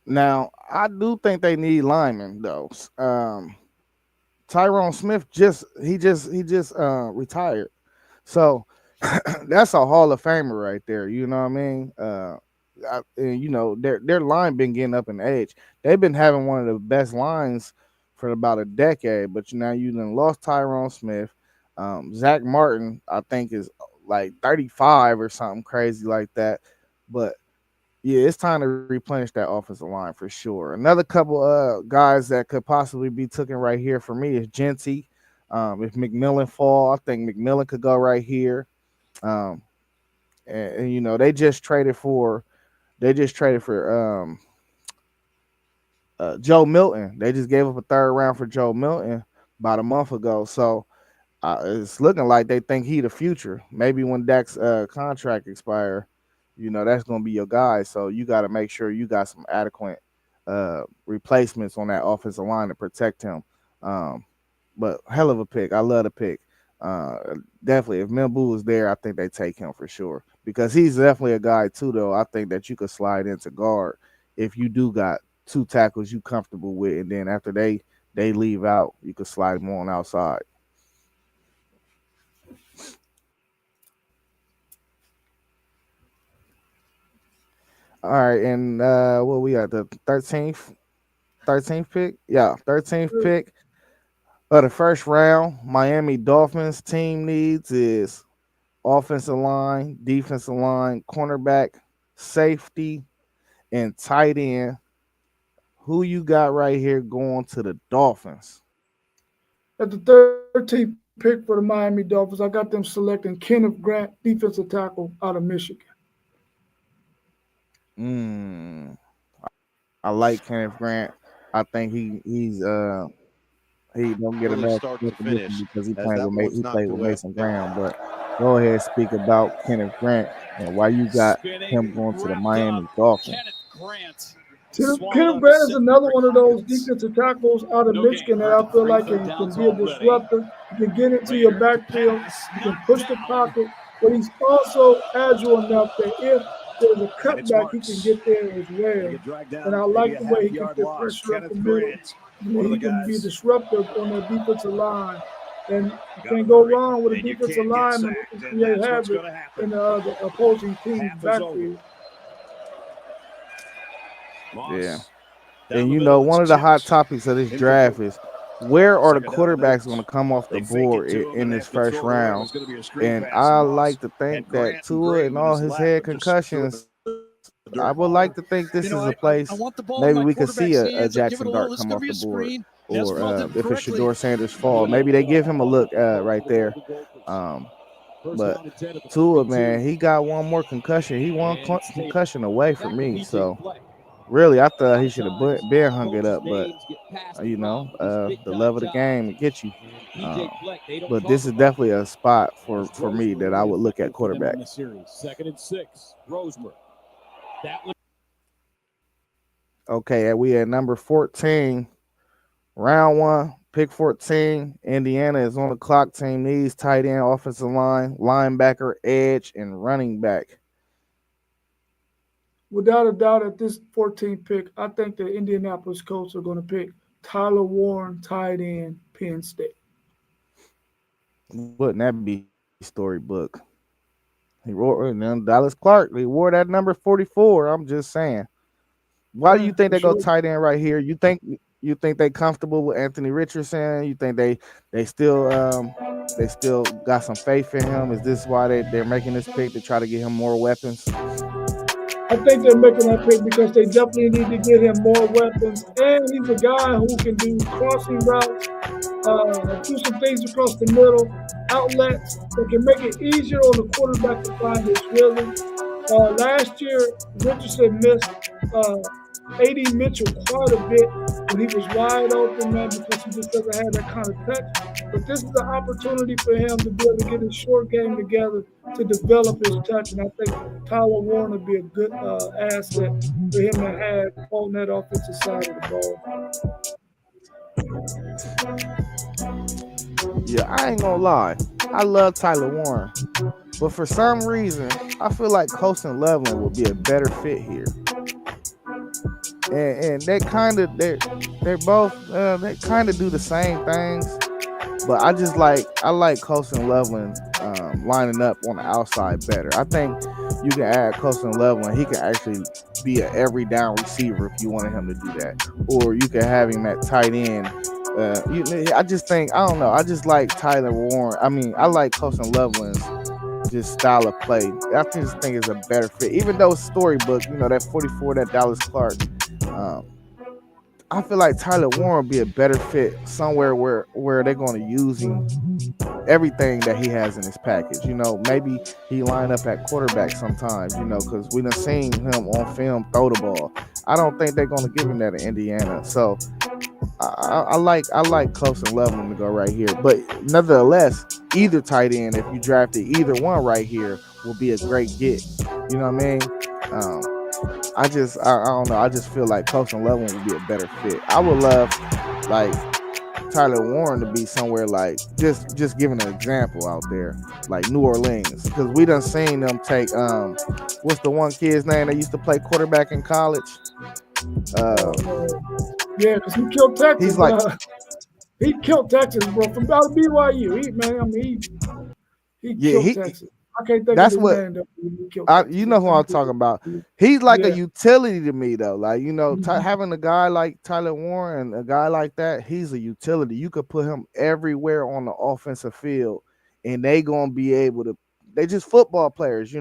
Now, I do think they need linemen though. Tyrone Smith just retired, so that's a Hall of Famer right there. You know what I mean? And their line been getting up in age. They've been having one of the best lines for about a decade, but now you done lost Tyrone Smith. Zach Martin, I think, is like 35 or something crazy like that. But yeah, it's time to replenish that offensive line for sure. Another couple guys that could possibly be taken right here for me is Genty. If McMillan fall, I think McMillan could go right here. Um, and they just traded for Joe Milton. They just gave up a third round for Joe Milton about a month ago. So it's looking like they think he the future. Maybe when Dak's contract expire, that's gonna be your guy. So you got to make sure you got some adequate replacements on that offensive line to protect him. Um, but hell of a pick. I love the pick. Uh, Definitely, if Mimbu is there, I think they take him for sure because he's definitely a guy too. Though I think that you could slide into guard if you do got two tackles you comfortable with, and then after they leave out, you could slide them on outside. All right, and what we got, the 13th pick? Yeah, 13th pick. The first round, Miami Dolphins team needs is offensive line, defensive line, cornerback, safety, and tight end. Who you got right here going to the Dolphins? At the 13th pick for the Miami Dolphins, I got them selecting Kenneth Grant, defensive tackle out of Michigan. Mm, I like Kenneth Grant. I think he don't get Really enough start to recognition finish, because as that one's he not played too with well. Mason Graham. But go ahead, speak about Kenneth Grant and why you got him Spinning, going to the wrapped up. Miami Dolphins. Kenneth Grant Kenneth swallowed up Grant is seven another one of those pockets. defensive tackles out of No gain. Michigan that I feel Three like third can downs be a already. disruptor. He can get into your Raider to backfield. pass, He can not push the down. pocket, but he's also agile enough that if there's a And it's cutback, he can Marks. get there as They well. get dragged And down, I maybe like a the way half he can yard put loss. pressure up the Kenneth middle. Grant, I one mean, of the he can be guys. disruptive on that defensive line. And you Got to can't go hurry, wrong with a and you defensive can't get lineman who can sacked, and create that's what's havoc going to happen. in the opposing team's Half is over. backfield. Yeah. Moss down And the you know, middle. It's one of the hot Jefferson topics of this draft incomplete. is where are the Second down and quarterbacks going 8. to come off the They fake it board to him, in and they this have to first throw it away. It round? was going to be a screen And pass, and I Moss like to had think that Grant and Tua and Graham in all his his lap head and just threw it in concussions, the I dirt. would like to think You this know, is a I place want the ball in maybe my we could see quarterback's a hands. I give it Jackson a little. Dart This is come going to off be the a board, screen. or Nesmith did it if it's correctly. Shador Sanders fall, maybe they give him a look right there. Um, but Tua, man, he got one more concussion. He one concussion away from me. So really, I thought he should have been hung it up. But the love of the game will get you. Um, but this is definitely a spot for me that I would look at quarterback. Second and 6. Roseman. That was Okay, we at number 14, round one, pick 14. Indiana is on the clock. Team needs tight end, offensive line, linebacker, edge, and running back. Without a doubt, at this 14th pick, I think the Indianapolis Colts are going to pick Tyler Warren, tight end, Penn State. Wouldn't that be storybook? He wore and then Dallas Clark. He wore that number 44. I'm just saying. Why do you Yeah, think for they go sure. tight end right here? You think they comfortable with Anthony Richardson? You think they still got some faith in him? Is this why they're making this pick to try to get him more weapons? I think they're making that pick because they definitely need to get him more weapons. And he's a guy who can do crossing routes, do some things across the middle, outlets that can make it easier on the quarterback to find his rhythm. Last year, Richardson missed uh, AD Mitchell quite a bit when he was wide open, man, because he just doesn't have that kind of touch. But this is an opportunity for him to be able to get his short game together to develop his touch. And I think Tyler Warren would be a good asset for him to have on that offensive side of the ball. Yeah, I ain't gonna lie. I love Tyler Warren, but for some reason, I feel like Colston Loveland would be a better fit here. And they're both they kind of do the same things, but I like Colston Loveland lining up on the outside better. I think you can add Colston Loveland. He can actually be an every down receiver if you wanted him to do that, or you can have him at tight end. I just think I don't know. I just like Tyler Warren. I mean, I like Colston Loveland's just style of play. I just think it's a better fit, even though it's storybook. That 44, that Dallas Clark. Um, I feel like Tyler Warren would be a better fit somewhere where they're going to use him everything that he has in his package. Maybe he line up at quarterback sometimes. Because we done seen him on film throw the ball. I don't think they're going to give him that in Indiana. So I like Close and Loveland to go right here. But nevertheless, either tight end, if you drafted either one right here, will be a great get. You know what I mean? Um, I don't know. I just feel like Close and Loveland would be a better fit. I would love like Tyler Warren to be somewhere like just giving an example out there, like New Orleans, because we done seen them take what's the one kid's name that used to play quarterback in college? Uh, Yeah, because he killed Texas. he's like He killed Texas, bro, from out of BYU. He yeah killed he Texas. I can't think of That's his what name though. He killed that you too. know who I'm talking about. He's like a Yeah. utility to me though. Like Mhm. having a guy like Tyler Warren, a guy like that, he's a utility. You could put him everywhere on the offensive field, and they gonna be able to. They just football players,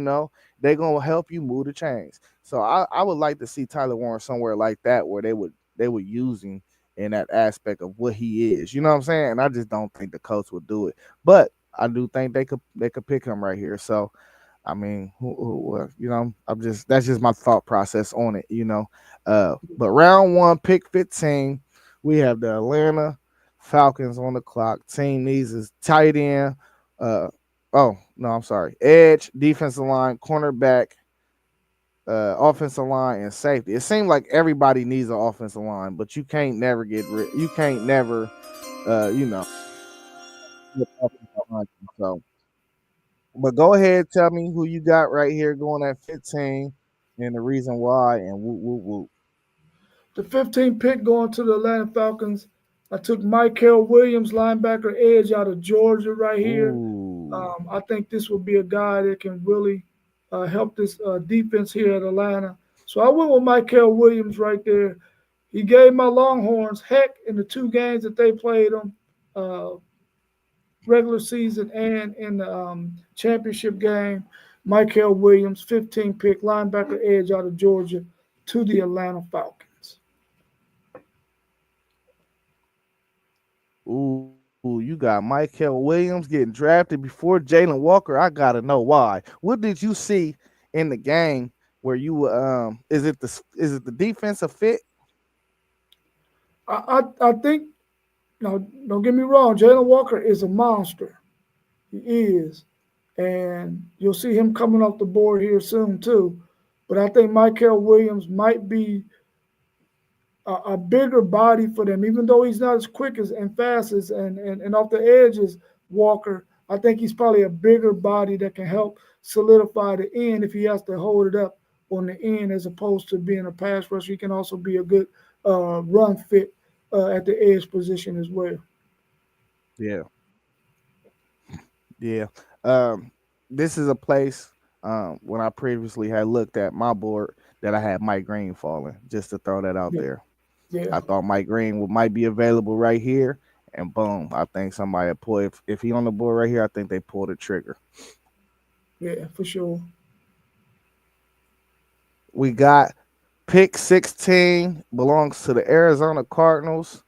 They gonna help you move the chains. So I would like to see Tyler Warren somewhere like that where they would use him in that aspect of what he is. You know what I'm saying? And I just don't think the coach would do it, but I do think they could pick him right here. So I mean, I'm just that's just my thought process on it. But round one, pick 15, we have the Atlanta Falcons on the clock. Team needs is tight end. Uh, oh no, I'm sorry. Edge, defensive line, cornerback, offensive line, and safety. It seems like everybody needs an offensive line, but you can't never get rid. You can't never, you know, get offensive line. So but go ahead, tell me who you got right here going at 15 and the reason why and whoop whoop whoop. The 15th pick going to the Atlanta Falcons. I took Michael Williams, linebacker edge out of Georgia, right here. Ooh. I think this will be a guy that can really help this defense here at Atlanta. So I went with Michael Williams right there. He gave my Longhorns heck in the two games that they played them, uh, regular season and in the championship game. Michael Williams, 15 pick, linebacker edge out of Georgia to the Atlanta Falcons. Ooh, you got Michael Williams getting drafted before Jalen Walker. I gotta know why. What did you see in the game where you is it the defensive fit? I think, now, don't get me wrong, Jalen Walker is a monster. He is. And you'll see him coming off the board here soon, too. But I think Michael Williams might be a bigger body for them, even though he's not as quick as and fast as and off the edges Walker. I think he's probably a bigger body that can help solidify the end if he has to hold it up on the end, as opposed to being a pass rusher. He can also be a good run fit at the edge position as well. Yeah, yeah. Um, this is a place when I previously had looked at my board that I had Mike Green falling, just to throw that out Yeah, there. yeah, I thought Mike Green might be available right here, and boom, I think somebody pull if he on the board right here. I think they pull the trigger. yeah, for sure. We got pick 16 belongs to the Arizona Cardinals.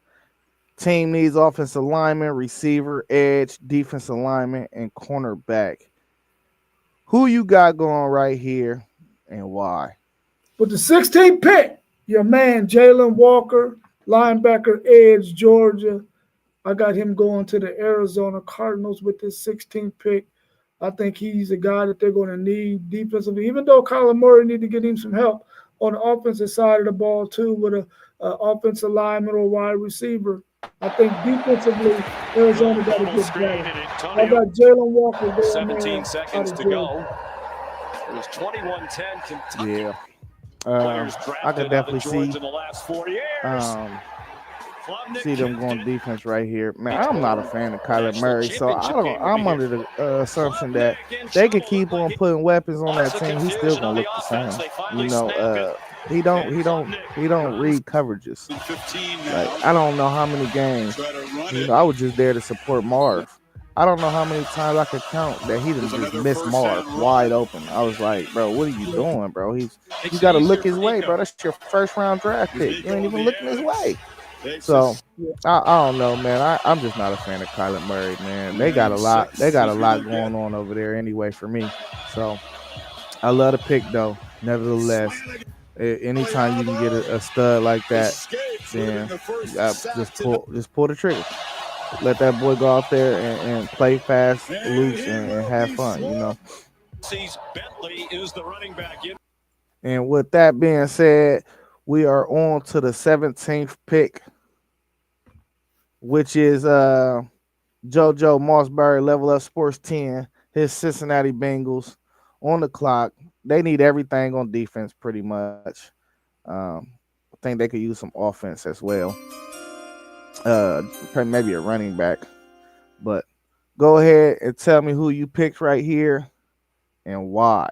Team needs offensive lineman, receiver, edge, defensive lineman, and cornerback. Who you got going right here, and why? With the 16th pick, your man Jalen Walker, linebacker edge, Georgia. I got him going to the Arizona Cardinals with this 16th pick. I think he's a guy that they're going to need defensively, even though Kyler Murray need to get him some help on the offensive side of the ball too, with a offensive lineman or wide receiver. I think defensively, Good Arizona got to bubble get screen, better. and I Antonio, got Jalen Walker going 17 there out seconds of to Georgia. go. It was 21-10 Kentucky. Yeah, Players I could drafted out of definitely see Georgia in the last 4 years. um, Klubnik see them kicked going it. defense right here. Man, He I'm not a told fan of Kyler national Murray, so I championship don't. game will be I'm here. under the assumption that Klubnik in they could trouble. keep Looked like on he putting weapons on lots that of team. He's still confusion gonna on the look the offense. same. They You finally know, snap it. he don't And he don't Klubnik he don't goes read coverages. 15 Like now. I don't know how many games. Try to run it. I was just there to support Marv. I don't know how many times I could count that he There's didn't just another miss first Marv down wide run. open. I was like, bro, what are you Yeah, doing, bro? You makes it got to look easier his for way, bro. Nico. That's your first round draft Here's pick. You Nico ain't on even the looking his edge. way. Takes So us. yeah, I don't know, man. I'm just not a fan of Kyler Murray, man. They got a And lot. They six got is a going lot to get. going on over there anyway for me. So I love the pick though. Nevertheless, Swinging again. anytime you can get a stud like that, Escapes, getting then the first just sack tonight. pull the trigger. Let that boy go out there and play fast, And loose, he and will have be fun. swarmed. Sees Bentley is the running back in. And with that being said, we are on to the 17th pick, which is JoJo Mossberry, Level Up Sports 10, his Cincinnati Bengals on the clock. They need everything on defense pretty much. I think they could use some offense as well. Probably maybe a running back. But go ahead and tell me who you picked right here. and why?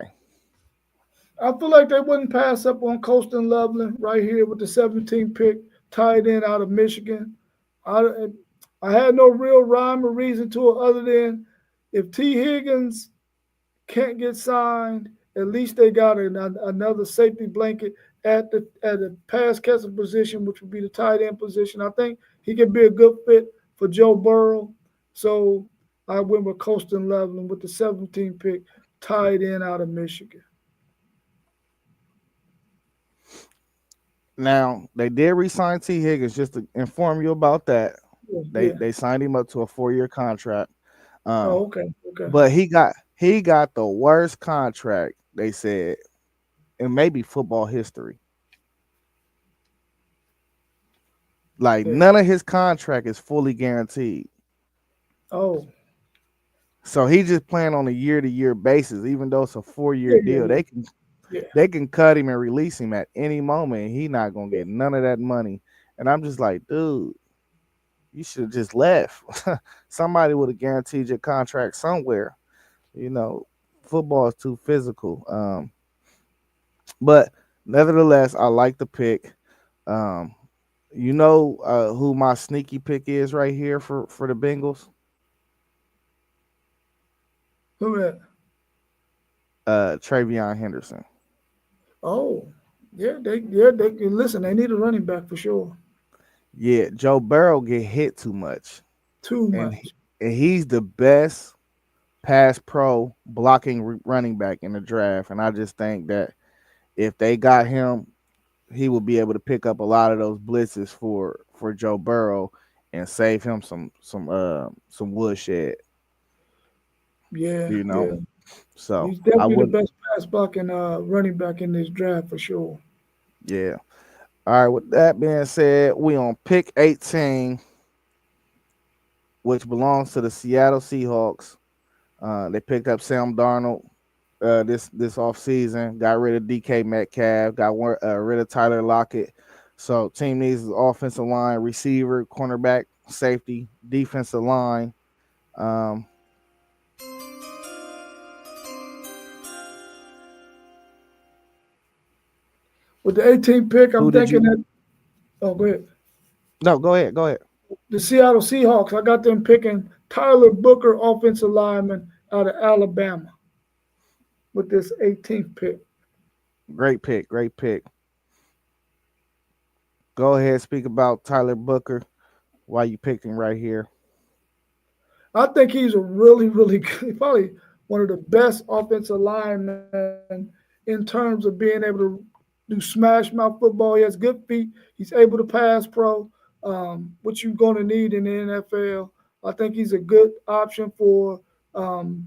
I feel like they wouldn't pass up on Colston Loveland right here with the 17th pick, tied in out of Michigan. I, I had no real rhyme or reason to it other than if T. Higgins can't get signed, at least they got another safety blanket at the pass catching position, which would be the tight end position. I think he could be a good fit for Joe Burrow. So I went with Colston Loveland with the 17th pick, tied in out of Michigan. Now they did re-sign T. Higgins. Just to inform you about that, Yeah. they Yeah. they signed him up to a 4-year contract. Um, Oh, okay. Okay. but he got the worst contract they said in maybe football history. Like Yeah. none of his contract is fully guaranteed. Oh, So he just playing on a year to year basis, even though it's a 4-year yeah, yeah, deal. yeah, yeah, They can cut him and release him at any moment. He not gonna yeah, get none of that money. And I'm just like, dude, you should have just left. Somebody would have guaranteed your contract somewhere. You know, football is too physical. But nevertheless, I like the pick. Um, who my sneaky pick is right here for the Bengals? who that? Travion Henderson. Oh, yeah, they listen. They need a running back for sure. Yeah, Joe Burrow get hit too much, Too and much. he's the best pass pro blocking running back in the draft. And I just think that if they got him, he will be able to pick up a lot of those blitzes for Joe Burrow and save him some woodshed. Yeah, You know, yeah. so He's I definitely the would, best pass blocking running back in this draft for sure. yeah. All right. With that being said, we on pick 18, which belongs to the Seattle Seahawks. They picked up Sam Darnold this off season. Got rid of DK Metcalf. Rid of Tyler Lockett. So team needs is offensive line, receiver, cornerback, safety, defensive line. Um, With the 18th pick, who I'm did thinking you? that. Oh, go ahead. No, go ahead. Go ahead. The Seattle Seahawks. I got them picking Tyler Booker, offensive lineman out of Alabama, with this 18th pick. Great pick. Great pick. Go ahead. Speak about Tyler Booker. Why you picked him right here? I think he's a really, really good, probably one of the best offensive linemen in terms of being able to do smash mouth football. He has good feet. He's able to pass pro, which you're going to need in the NFL. I think he's a good option for um,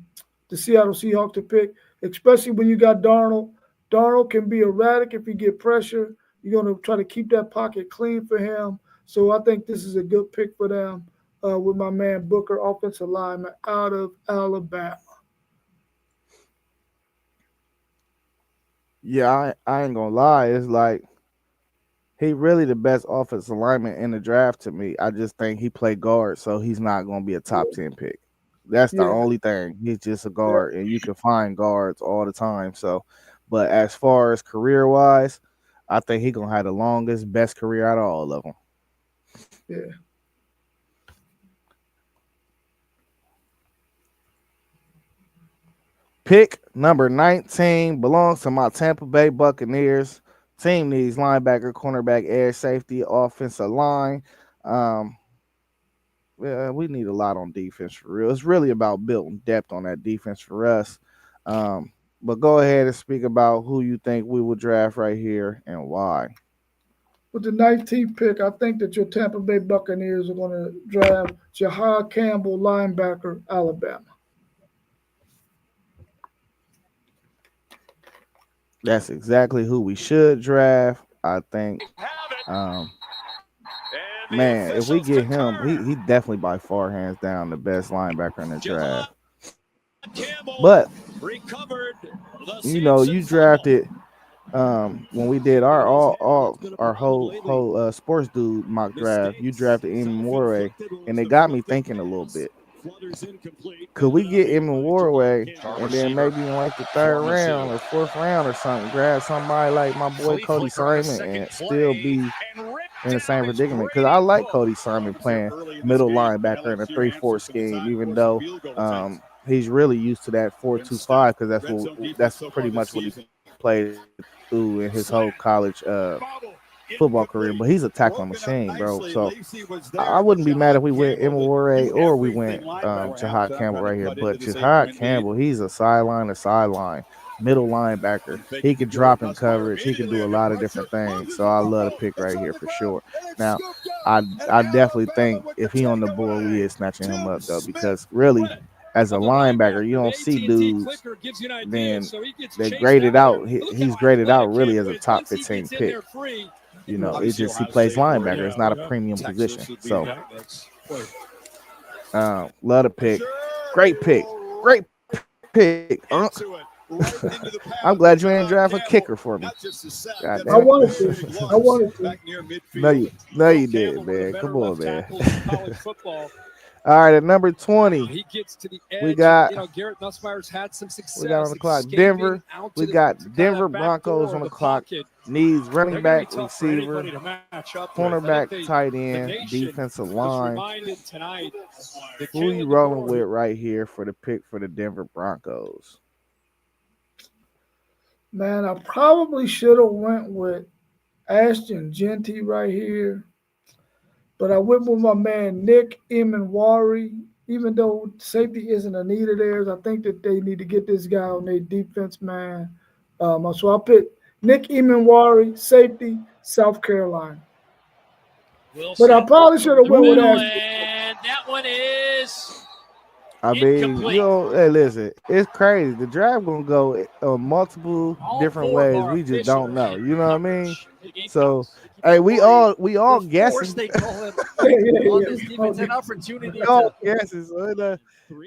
the Seattle Seahawks to pick, especially when you got Darnold. Darnold can be erratic if he get pressure. You're going to try to keep that pocket clean for him. So I think this is a good pick for them with my man Booker, offensive lineman out of Alabama. Yeah, I ain't gonna lie. It's like he really the best offensive lineman in the draft to me. I just think he played guard, so he's not gonna be a top 10 pick. That's the Yeah, only thing. He's just a yeah, guard, and you can find guards all the time. So, but as far as career wise, I think he gonna have the longest, best career out of all of them. yeah. Pick number 19 belongs to my Tampa Bay Buccaneers. Team needs linebacker, cornerback, edge, safety, offensive line. Um, yeah, we need a lot on defense for real. It's really about building depth on that defense for us. But go ahead and speak about who you think we will draft right here and why. With the 19th pick, I think that your Tampa Bay Buccaneers are going to draft Jahar Campbell, linebacker, Alabama. That's exactly who we should draft. I think, Have it. um, And the man, if we officials get him, concur. he definitely by far hands down the best linebacker in the Jahan draft. Campbell But recovered the you Samson fumble. drafted when we did In our his head, that's all been a our problem whole lately. sports dude mock draft, you Mistakes, drafted Amy Moore, self-inflicted or and they got me thinking a self-inflicted little pass. bit. could we get him in Warway and then maybe in like the third round or fourth round or something, grab somebody like my boy Cody Simon and still be in the same predicament? Because I like Cody Simon playing middle linebacker in a 3-4 scheme, even though he's really used to that 4-2-5 because that's pretty much what he played through in his whole college football career. But he's a tackling machine, bro. So I wouldn't be mad if we went Imaware or we went Jahad Campbell right here. But Jahad Campbell, he's a sideline to sideline middle linebacker. He could drop in coverage. He can do a lot of different things. So I love to pick right here for sure. Now, I definitely think if he on the board, we is snatching him up though, because really, as a linebacker, you don't see dudes then they graded out. He's graded out really as a top 15 pick. You know, it's just he plays linebacker. It's not a premium position. So, love to pick. Great pick. Great pick. I'm glad you ain't draft a kicker for me. God damn I wanted to. I wanted to. No, you did, man. Come on, man. All right, at number 20, He gets to the edge. we got Garrett Nussmeier's had some success. we got on the clock Denver. We got Denver Broncos on the clock. Needs running back, receiver, cornerback, tight end, defensive line. Who you rolling with right here for the pick for the Denver Broncos? Man, I probably should have went with Ashton Genty right here, but I went with my man Nick Emenwari. Even though safety isn't a need of theirs, I think that they need to get this guy on their defense, man. So I picked Nick Emenwari, safety, South Carolina. But I probably should have went with Ashton. And that one is I mean, incomplete. you know, hey, listen, it's crazy. The draft gonna go multiple different ways. We just don't know. You know what I mean? So, hey, we all guessing. They call him Yeah. on this defense an opportunity We all to guessing. So,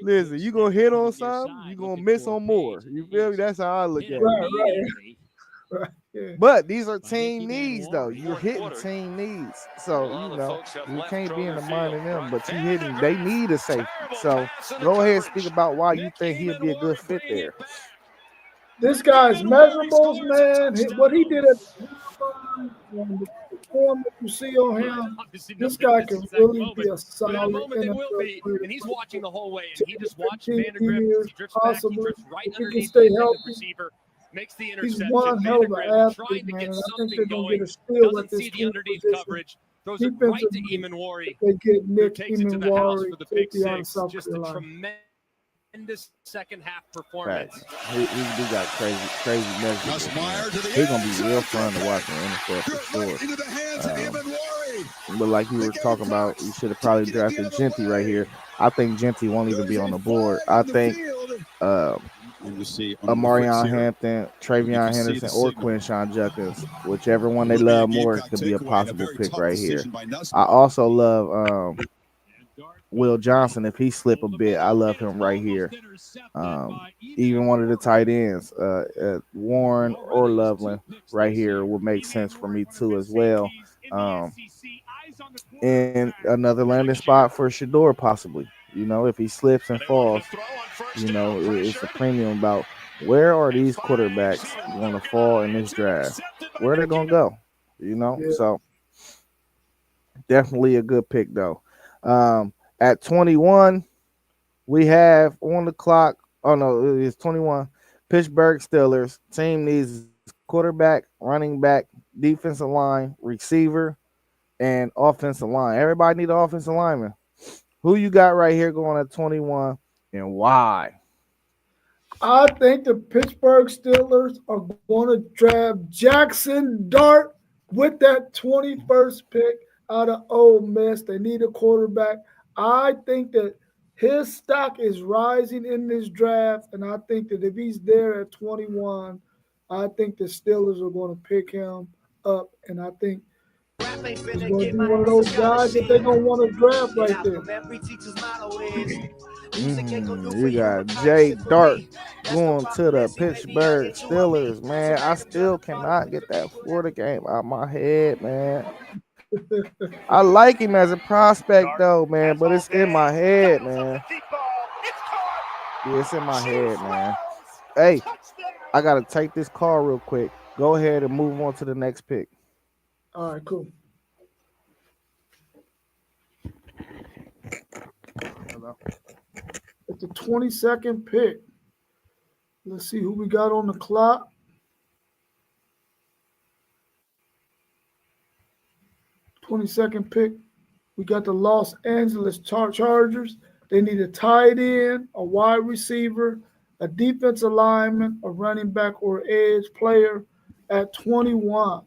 listen, you gonna hit on something, you gonna miss on more. You feel me? That's how I look at it. Right. Yeah. But these are team needs, though. You're hitting team needs, so you know you can't be in the mind of them. But you hitting, they need a safety. So go ahead and speak about why you think he'll be a good fit there. This guy's measurables, man. What he did at the and the form that you see on him, this guy can really be a solid But in a moment, they will be, NFL and he's watching the whole way. And he just 10, watched 15 Vandergrift. years, He drifts back. He possibly. drifts right If he can underneath stay the intended healthy, receiver. Makes the he's interception. one hell of an Vandergrift athlete, trying to man. get And I think something they're going to going. get a steal at Doesn't this see the team underneath position. coverage. Throws it right to Defensively, Emenwari, they get who Nick takes it to the house Emenwari, for the pick safety out of six. South Just a Carolina. tremendous second half performance. Facts. He do got crazy measures. He's gonna be real fun to watch in the NFL for sure. But like you were talking about, you should have probably drafted Genty right here. I think Genty won't even be on the board. I think Amarion Hampton, Travion Henderson, or Quinshawn Judkins, whichever one they love more, could be a possible pick right here. I also love Will Johnson. If he slip a bit, I love him right here. Even one of the tight ends, Warren or Loveland, right here would make sense for me too as well. And another landing spot for Shador possibly. You know, if he slips and falls, you know, it's a premium about where are these quarterbacks going to fall in this draft? Where are they going to go? You know, Yeah. so definitely a good pick though. At 21, we have on the clock. Oh no, it's 21. Pittsburgh Steelers team needs quarterback, running back, defensive line, receiver, and offensive line. Everybody need an offensive lineman. Who you got right here going at 21 and why? I think the Pittsburgh Steelers are going to draft Jackson Dart with that 21st pick out of Ole Miss. They need a quarterback. I think that his stock is rising in this draft, and I think that if he's there at 21, I think the Steelers are going to pick him up, and I think he's going to be one of those guys that they're going to want to draft right there. You got Jay Dart going to the Pittsburgh Steelers, man. I still cannot get that Florida game out of my head, man. I like him as a prospect Dart though, man, has but all it's in my day. head, Dials up the man. deep ball. It's caught. Yeah, it's in my head, Juice man. Wells. Hey, I Touchdown. gotta take this call real quick. Go ahead and move on to the next pick. All right, cool. Hello. It's the 22nd pick. Let's see who we got on the clock. 22nd pick. We got the Los Angeles Chargers. They need a tight end, a wide receiver, a defensive lineman, a running back, or edge player at 21.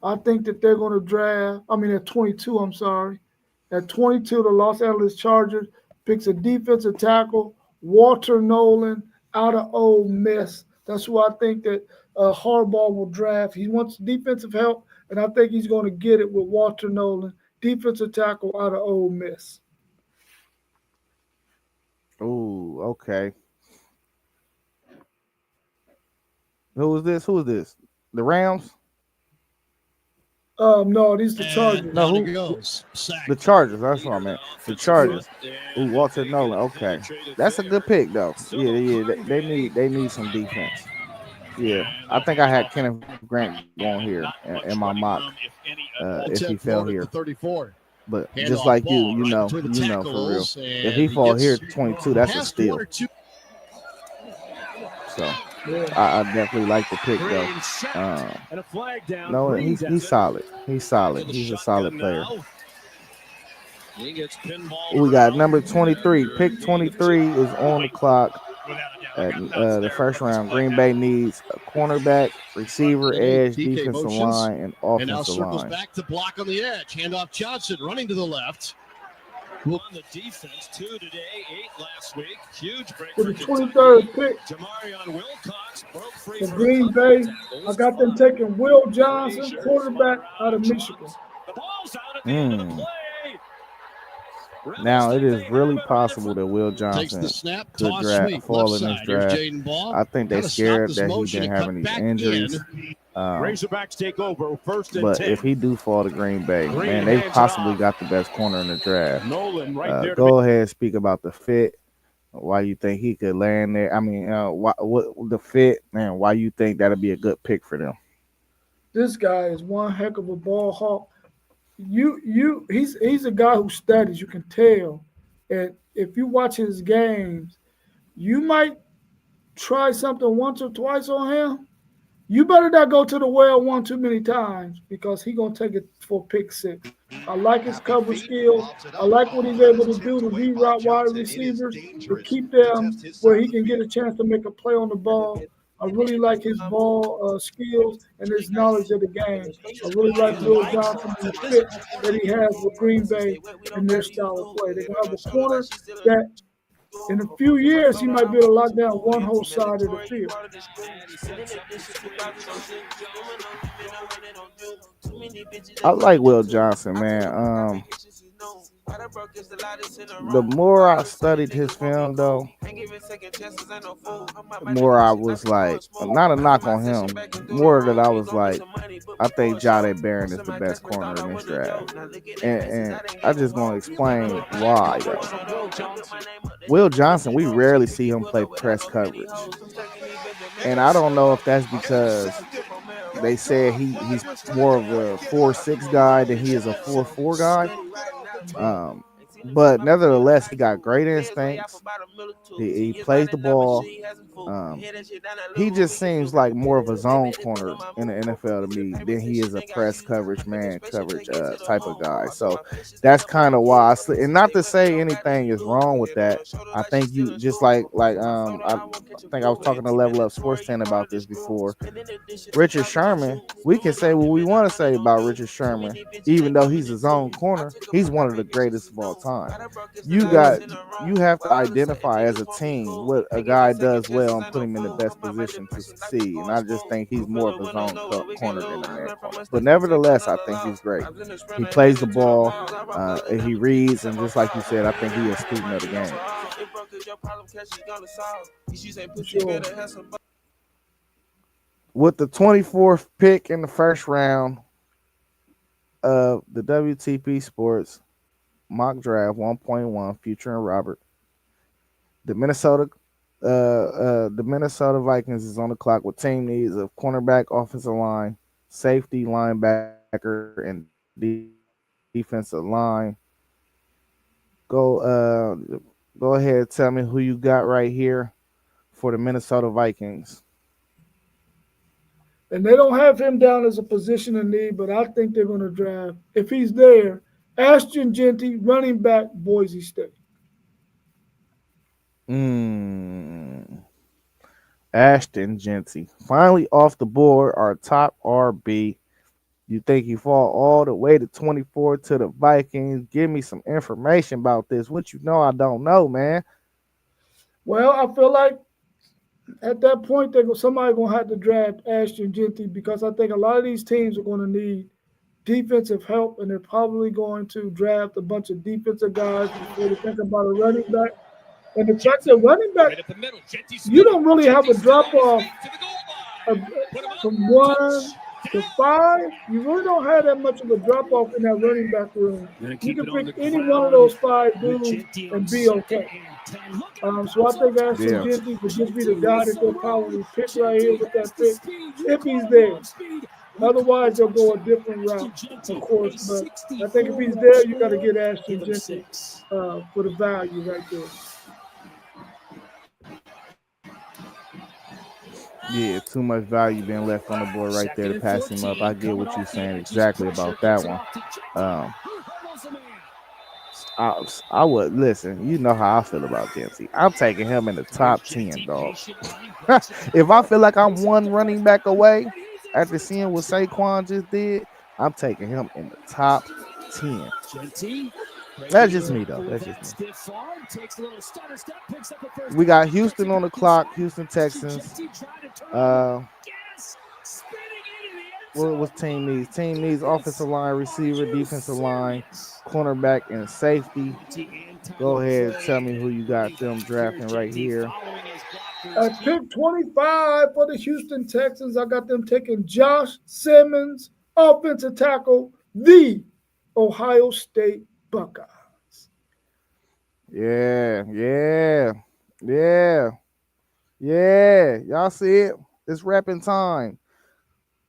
I think that they're going to draft, at 22, I'm sorry. At 22, the Los Angeles Chargers picks a defensive tackle, Walter Nolan, out of Ole Miss. That's who I think that Harbaugh will draft. He wants defensive help, and I think he's going to get it with Walter Nolan, defensive tackle out of Ole Miss. Ooh, okay. Who is this? Who is this? The Rams? No, these the And Chargers. No, down he who? goes. Sack. The Chargers. That's what I meant. The Yeah. Chargers. Ooh, Walter Nolan. Okay, that's a good pick though. Yeah, yeah. They need some defense. Yeah, I think I had Kenneth Grant going here in my mock. If he fell Tip here, thrown at the 34. but just Handoff like you, ball right between the for real. tackles, If he and he fall here gets 22, that's a past one steal. or two. So Yeah. I definitely like the pick though. Green sacked. And a flag down. No, Green's he's at it. solid. He's solid. To the He's a shotgun solid player. now. He gets pinballed We got around. number 23. Pick 23 is on the clock Without a doubt. I at got nuts the there first with this round. play Green Bay calling. needs a cornerback, receiver, Today, edge, DK defensive motions. line, and And now offensive circles line. back to block on the edge. Handoff Johnson running to the left. On the defense, 2 today, 8 last week. Huge break For for the Kentucky. 23rd pick Jamarion Wilcox broke free for for a Green couple of Bay, I tackles. got them Fun. taking Will Johnson, Frazier, quarterback flutter out out of of Michigan. bounds. The ball's out at the end of the play. Rebels Now it think is they really have it right in possible front. that Will Takes the Johnson snap, could toss sweep, left fall in this side. Here's draft. Jaden Ball. I think they're Kind of stopped scared this that he motion didn't and have cut any back injuries. in. Razorbacks take over. First and But 10. if he do fall to Green Bay, Green man, they hands it possibly off. got the best corner in the draft. Nolan right there to Go ahead and speak about the fit. Why you think he could land there? I mean, what the fit, man? Why you think that'll be a good pick for them? This guy is one heck of a ball hawk. He's a guy who studies. You can tell, and if you watch his games, you might try something once or twice on him. You better not go to the well one too many times because he gonna take it for pick six. I like his cover skills. I like what he's able to do to reroute wide receivers to keep them where he can get a chance to make a play on the ball. I really like his ball skills and his knowledge of the game. I really like Will Johnson and the fit that he has with Green Bay and their style of play. They're gonna have a corner that in a few years he might be able to lock down one whole side of the field. I like Will Johnson, man. The more I studied his film, though, the more I was like, not a knock on him, more that I was like, I think Jade Barron is the best corner in this draft. And I just gonna explain why, though. Will Johnson, we rarely see him play press coverage. And I don't know if that's because they said he's more of a 4-6 guy than he is a 4-4 guy. Um, but nevertheless, he got great instincts. He plays the ball. Um, he just seems like more of a zone corner in the NFL to me than he is a press coverage, man coverage type of guy. So that's kind of why. And not to say anything is wrong with that. I think you just I think I was talking to Level Up Sports 10 about this before. Richard Sherman, we can say what we want to say about Richard Sherman, even though he's a zone corner. He's one of the greatest of all time. You have to identify as a team what a guy does well and put him in the best position to succeed. And I just think he's more of a zone corner than a man corner. But nevertheless, I think he's great. He plays the ball, he reads, and just like you said, I think he's a student of the game. Sure. With the 24th pick in the first round, of the WTP Sports Mock Draft 1.1 featuring Robert. The Minnesota Vikings is on the clock with team needs of cornerback, offensive line, safety, linebacker, and defensive line. Go go ahead, tell me who you got right here for the Minnesota Vikings. And they don't have him down as a position in need, but I think they're going to draft, if he's there, Ashton Genty, running back, Boise State. Mm. Ashton Genty. Finally off the board, our top RB. You think you fall all the way to 24 to the Vikings? Give me some information about this. What you know I don't know, man. Well, I feel like at that point, somebody going to have to draft Ashton Genty because I think a lot of these teams are going to need defensive help, and they're probably going to draft a bunch of defensive guys before they think about a running back. And the fact that running back, Right up the middle. Genty you spinning. don't really have Genty a still drop on his off feet to the goal of, line. Put him up. from one to Touchdown. five. You really don't have that much of a drop off in that running back room. Gonna You keep can it on pick the any one of ground those five with dudes Genty on and be second okay. and 10. Look So I think Ashton Yeah. Genty would just be the Genty guy has that some they'll room. probably pick right here Genty with has that the pick speed. You if call he's it there. warp speed. We call it Otherwise, they'll go a touchdown. different route, Ashton of Genty, course. a But I think if 64 he's yard there, you got to score. get Give Ashton him Genty 6. for the value right there. Yeah, too much value being left on the board right there Second to and pass him up. 14. I get Coming what you're off the saying edge. He's exactly pressure. about that Kicks it one. off to Genty. Um, He hurdles the man. I would listen. You know how I feel about Dempsey. I'm taking him in the Here's top 10, Genty dog. patiently breaks it If I tackle. feel like I'm Goes up one the first running man. back away And he's in for after the seeing what touchdown. Saquon just did, I'm taking him in the top 10. Genty That's breaking just in me, though. for That's just that me. stiff arm. Takes a little stutter step. Picks up the first We down. got Gets Houston it on the back clock. inside. Houston Ashton Texans. Genty trying to turn on the Uh, gas. Spinning into the end what was zone. team needs? My Team needs offensive goodness. line, Are receiver, you defensive line, serious? cornerback, and safety. Genty and Go Tyler ahead, tell Boyd. me who you got them Here's drafting right Genty here. following his blockers. At pick 25 for the Houston Texans, I got them taking Josh Simmons, offensive tackle, the Ohio State Buckeyes. Yeah, yeah, yeah, yeah. Y'all see it? It's wrapping time.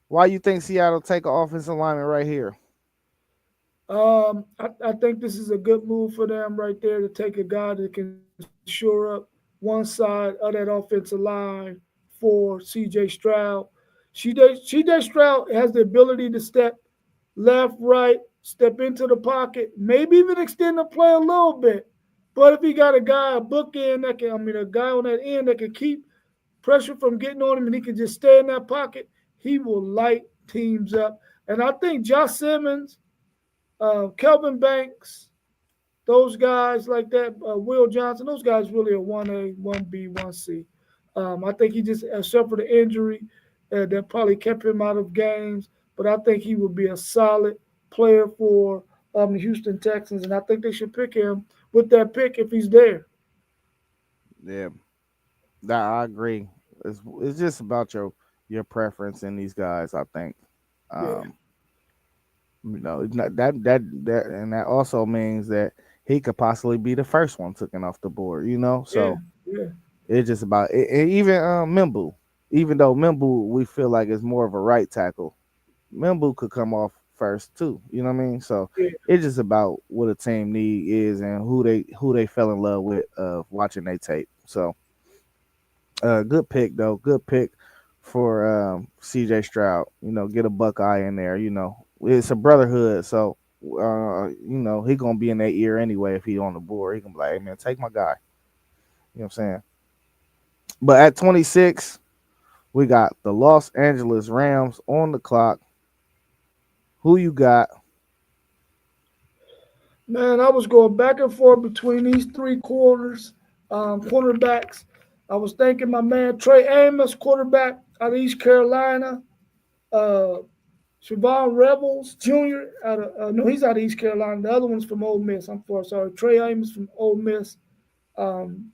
Why you think Seattle take an offensive lineman right here? I think this is a good move for them right there to take a guy that can shore up one side of that offensive line for CJ Stroud. CJ Stroud has the ability to step left, right, step into the pocket, maybe even extend the play a little bit. But if he got a guy, a bookend that can, I mean, a guy on that end that can keep pressure from getting on him and he can just stay in that pocket, he will light teams up. And I think Josh Simmons, Kelvin Banks, those guys like that, Will Johnson, those guys really are 1A, 1B, 1C. I think he just suffered an injury that probably kept him out of games, but I think he would be a solid player for the Houston Texans, and I think they should pick him with that pick if he's there. Yeah, that I agree. It's just about your preference in these guys. I think. Yeah, Um, it's not that, and that also means that he could possibly be the first one taken off the board. yeah, So yeah, it's just about even Mimbu. Even though Mimbu, we feel like is more of a right tackle, Mimbu could come off first too. You know what I mean? So yeah. it's just about what a team need is and who they fell in love with watching they tape. So good pick though. Good pick for CJ Stroud. Get a Buckeye in there. It's a brotherhood. So he gonna be in their ear anyway if he on the board. He can be like, hey man, take my guy. You know what I'm saying? But at 26, we got the Los Angeles Rams on the clock. Who you got? Man, I was going back and forth between these three cornerbacks. I was thinking my man Trey Amos, quarterback out of East Carolina. Uh, Siobhan Rebels Jr. out of no, he's out of East Carolina. The other one's from Ole Miss. I'm sorry, Trey Amos from Ole Miss. Um,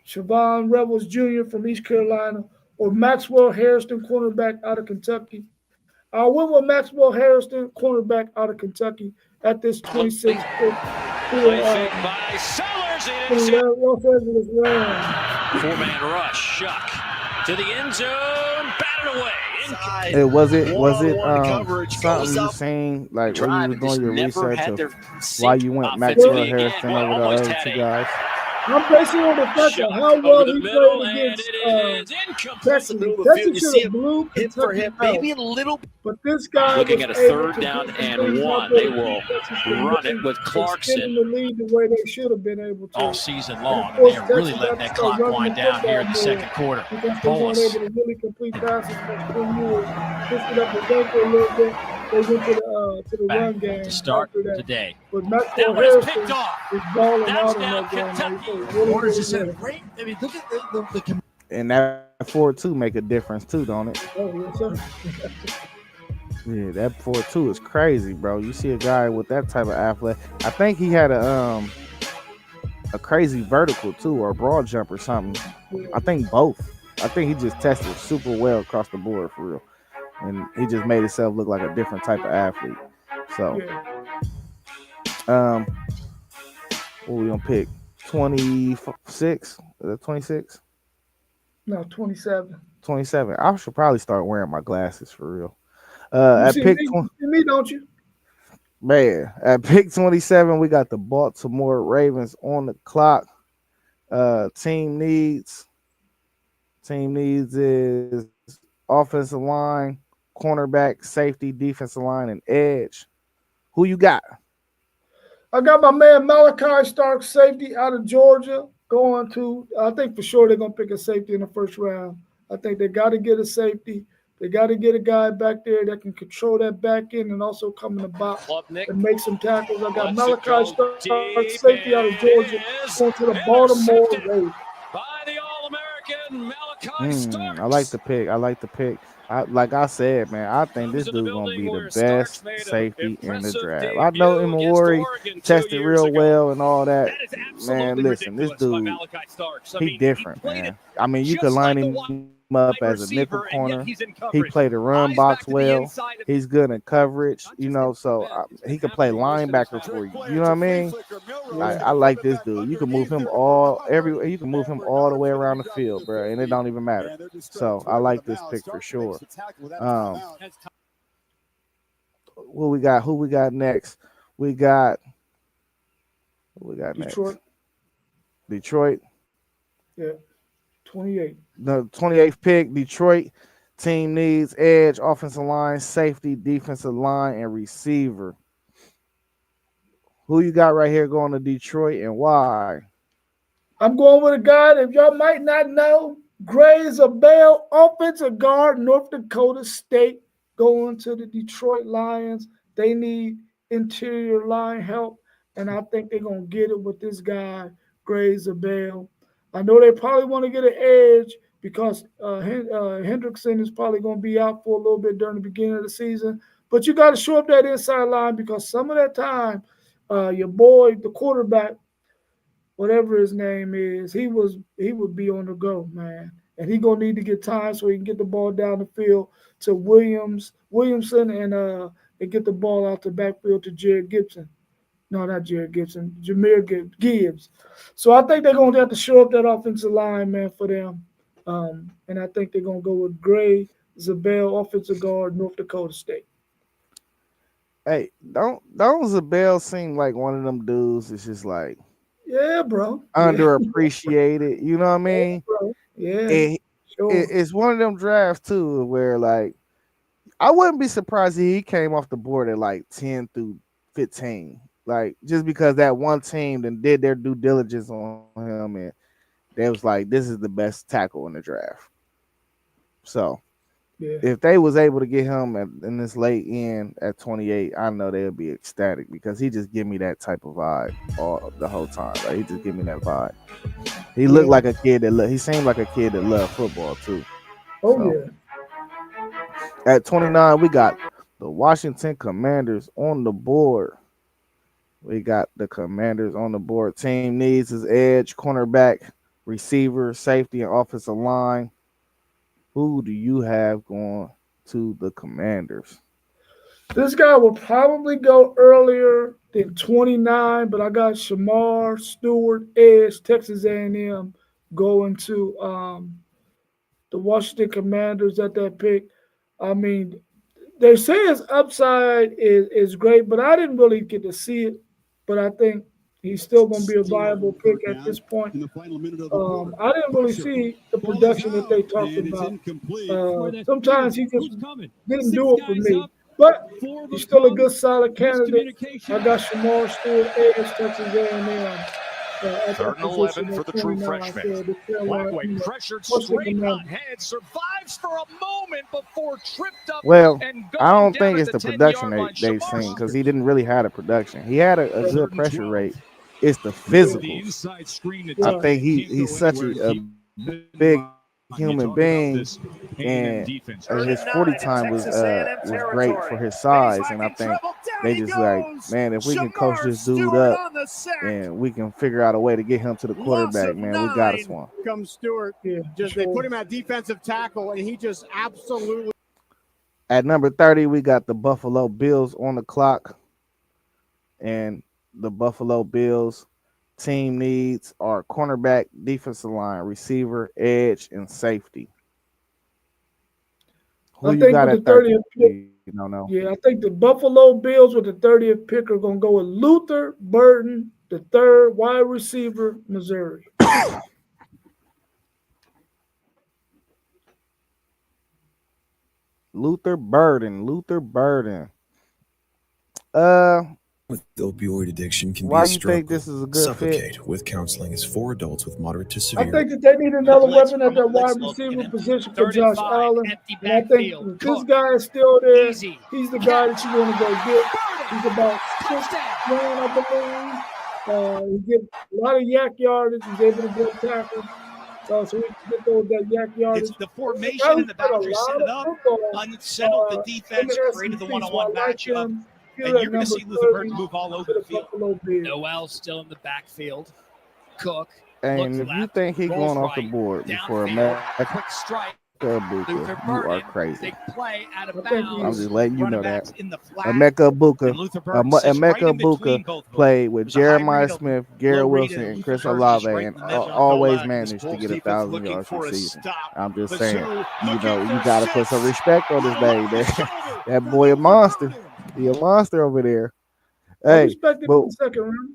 Siobhan Rebels Jr. from East Carolina, or Maxwell Harrison, cornerback out of Kentucky. I went with Maxwell Harrison, cornerback out of Kentucky, at this 26th pick Play for fake by Sellers. He for didn't see it. the Los Angeles Rams. Four-man rush. Shuck to the end zone. Batted away. It was it One-on-one coverage goes something you up. seen like when you Drive was and doing just your never research had of their why sync you went Maxwell offensively again. Harrison Boy, over the almost other had two a guys? I'm basing on the fact of shot how over well the he middle, played and against it is incomplete. across the Texas. middle of the Texas field. You should see have it blew hit for Kentucky him, out. maybe a little. But this guy Looking was at a able third to down do some and things out one. there They to keep will Texas from run it winning, with extending Clarkson the lead the way they should have been able all to. season And of long, and they course, are really Texas letting had to that start clock running the wind down here football in the more second quarter. because they weren't Polis. able to really complete passes for Quinn Ewers, twisted up his ankle a little bit. They went to the Back run to game start after that. today. But That Maxwell one is picked Harrison off. was balling out That's in now that game, man. He Kentucky. played really, Warner's really just had a well. great. I mean, look at the And that 4-2 make a difference too, don't it? Oh, yes, sir. Yeah, that 4-2 is crazy, bro. You see a guy with that type of athlete. I think he had a crazy vertical too, or a broad jump or something. Yeah, I think both. I think he just tested super well across the board for real, and he just made himself look like a different type of athlete. So, yeah. um, what we gonna pick? 26? 26? No, 27. 27. I should probably start wearing my glasses for real. You At see me? pick You see me, don't you? man, at pick 27, we got the Baltimore Ravens on the clock. Team needs. Team needs is offensive line, cornerback, safety, defensive line, and edge. Who you got? I got my man Malachi Stark, safety out of Georgia, going to. I think for sure they're gonna pick a safety in the first round. I think they got to get a safety. They got to get a guy back there that can control that back end and also come in the box Klubnik and make some tackles. I got lets it Malachi go Stark, deep, safety out of and Georgia, it is going to the Baltimore intercepted Ravens. by the All-American Malachi I like Starks. the pick. I like the pick. Like I said, man, I think Comes this in the dude gonna building be the where Starks best made an safety in the impressive draft. I know debut against Imawari Oregon 2 tested years real ago. well and all that. That is Man, absolutely listen, this ridiculous by dude, Malachi Starks. I he mean, he different, played it man. I mean, you could just like line a him wide up as a nickel receiver, corner. and yet he's in He coverage. played the run Eyes box back to the well. inside of He's good in coverage, not you just know. at So defense. He's he been could play happening most of his linebacker time. for you. You know what I mean? Yeah. I like this dude. You can move him all every. You can move him all the way around the field, bro, and it don't even matter. So I like this pick for sure. Um, what we got? Who we got next? We got who we got next? Detroit, Detroit. yeah, 28. The 28th pick. Detroit team needs edge, offensive line, safety, defensive line, and receiver. Who you got right here going to Detroit and why? I'm going with a guy that y'all might not know. Gray Zabel, offensive guard, North Dakota State, going to the Detroit Lions. They need interior line help, and I think they're going to get it with this guy, Gray Zabel. I know they probably want to get an edge because Hendrickson is probably going to be out for a little bit during the beginning of the season. But you got to show up that inside line because some of that time, your boy, the quarterback, whatever his name is, he would be on the go, man. And he gonna need to get time so he can get the ball down the field to Williamson and get the ball out the backfield to Jared Gibson. No, not Jared Gibson, Gibbs. So I think they're gonna have to show up that offensive line, man, for them. And I think they're gonna go with Gray Zabel, offensive guard, North Dakota State. Hey, don't Zabel seem like one of them dudes? It's just like Yeah, bro. Yeah, underappreciated. You know what I mean? bro. Yeah, It, sure. it's one of them drafts too where like I wouldn't be surprised if he came off the board at like 10 through 15. Like just because that one team then did their due diligence on him and they was like, this is the best tackle in the draft. So Yeah. if they was able to get him in this late end at 28, I know they would be ecstatic because he just give me that type of vibe all the whole time. Like he just give me that vibe. He looked Yeah. like a kid he seemed like a kid that loved football too. Oh So yeah. at 29, we got the Washington Commanders on the board. We got the Commanders on the board. Team needs his edge, cornerback, receiver, safety, and offensive line. Who do you have going to the Commanders? This guy will probably go earlier than 29, but I got Shamar Stewart, Edge, Texas A&M, going to the Washington Commanders at that pick. I mean, they say his upside is great, but I didn't really get to see it. But I think he's still going to be a Still viable on pick third at down this point. in the final minute of the quarter. I didn't really Pressure. see the Ball is production that out, they talked and it's about. incomplete. For that Sometimes here, he just who's coming? didn't 6 do it for guys me, up, but 4 of he's them still a come. good, solid candidate. I Miscommunication. got Shamar Stewart, Edge, Texas A&M, at that Third and position 11 for at the true 29 freshman. for the Carolina, Blackway pressured Washington straight Commanders. ahead, survives for a moment before tripped up Well, and I going don't down think at it's the the production 10-yard line. they Shamar seen because he didn't really have the production. He had a Right. good Third and pressure 12. rate. It's the With the physicals. inside screen to I Right. Ty. think Can't he's go such anywhere. a Keep big line. You human talk about being, this A&M and defense. Third his and 40 9 in time Texas A&M was great for territory. his And he's size, and I like in think trouble. Down they he just like, goes. man, if we can coach Shamar this dude Stewart up on the sack. and we can figure out a way to get him to the Loss quarterback, of man, we got us 9 one. comes Stewart. Yeah, Just sure. they put him at defensive tackle, and he just absolutely. At number 30, we got the Buffalo Bills on the clock, and the Buffalo Bills team needs are cornerback, defensive line, receiver, edge, and safety. Who I you think got with the at 30? 30th pick, No, no. yeah, I think the Buffalo Bills with the 30th pick are going to go with Luther Burton, the third wide receiver, Missouri. Luther Burden. Luther Burden. Uh, With opioid addiction can be why a you think struggle. this is a good fit? Suffocate with counseling is for adults with moderate to I severe. think that they need The another blitz weapon at from a that blitz wide look receiver and empty. position for Third and Josh 5, Allen. empty And I think backfield. if this Cook, guy is still there, easy. he's the guy that you want to go get. He's about Touchdown. 6'1", I believe. He gets a lot of yak yardage. He's able to break tackles. So we can get that yak It's yardage. the He's a guy formation who and the played a boundary. Set lot it of up, football unsettled the in defense, the created the SEC. So I one-on-one like matchup, him here and at you're going to number see Luther 30 Burton move all for over the the field. Buffalo Bills. Noel still in the backfield. Cook looks And if you left, think he rolls going off the right, board before downfield, Mecca quick strike. Buka, Luther you are Burton, crazy. big play out of I think I'm bounds. just he's letting you Running know that. backs in the flat, Emeka and Buka, Luther Burton sits right Emeka in between Buka both of them. played with There's a high Jeremiah rate of Smith, low Garrett rate Wilson, of and Luther Chris Burton just Olave, right and in the middle. always This managed to Bulls get defense 1,000 looking yards for a receiving. stop. I'm just saying, Mizzou you looking know, you for got to put 6. some respect on this Little name, off man. the shoulder That for boy a Luther monster. Burton. He a monster over there. I Hey, respect him in but the second round.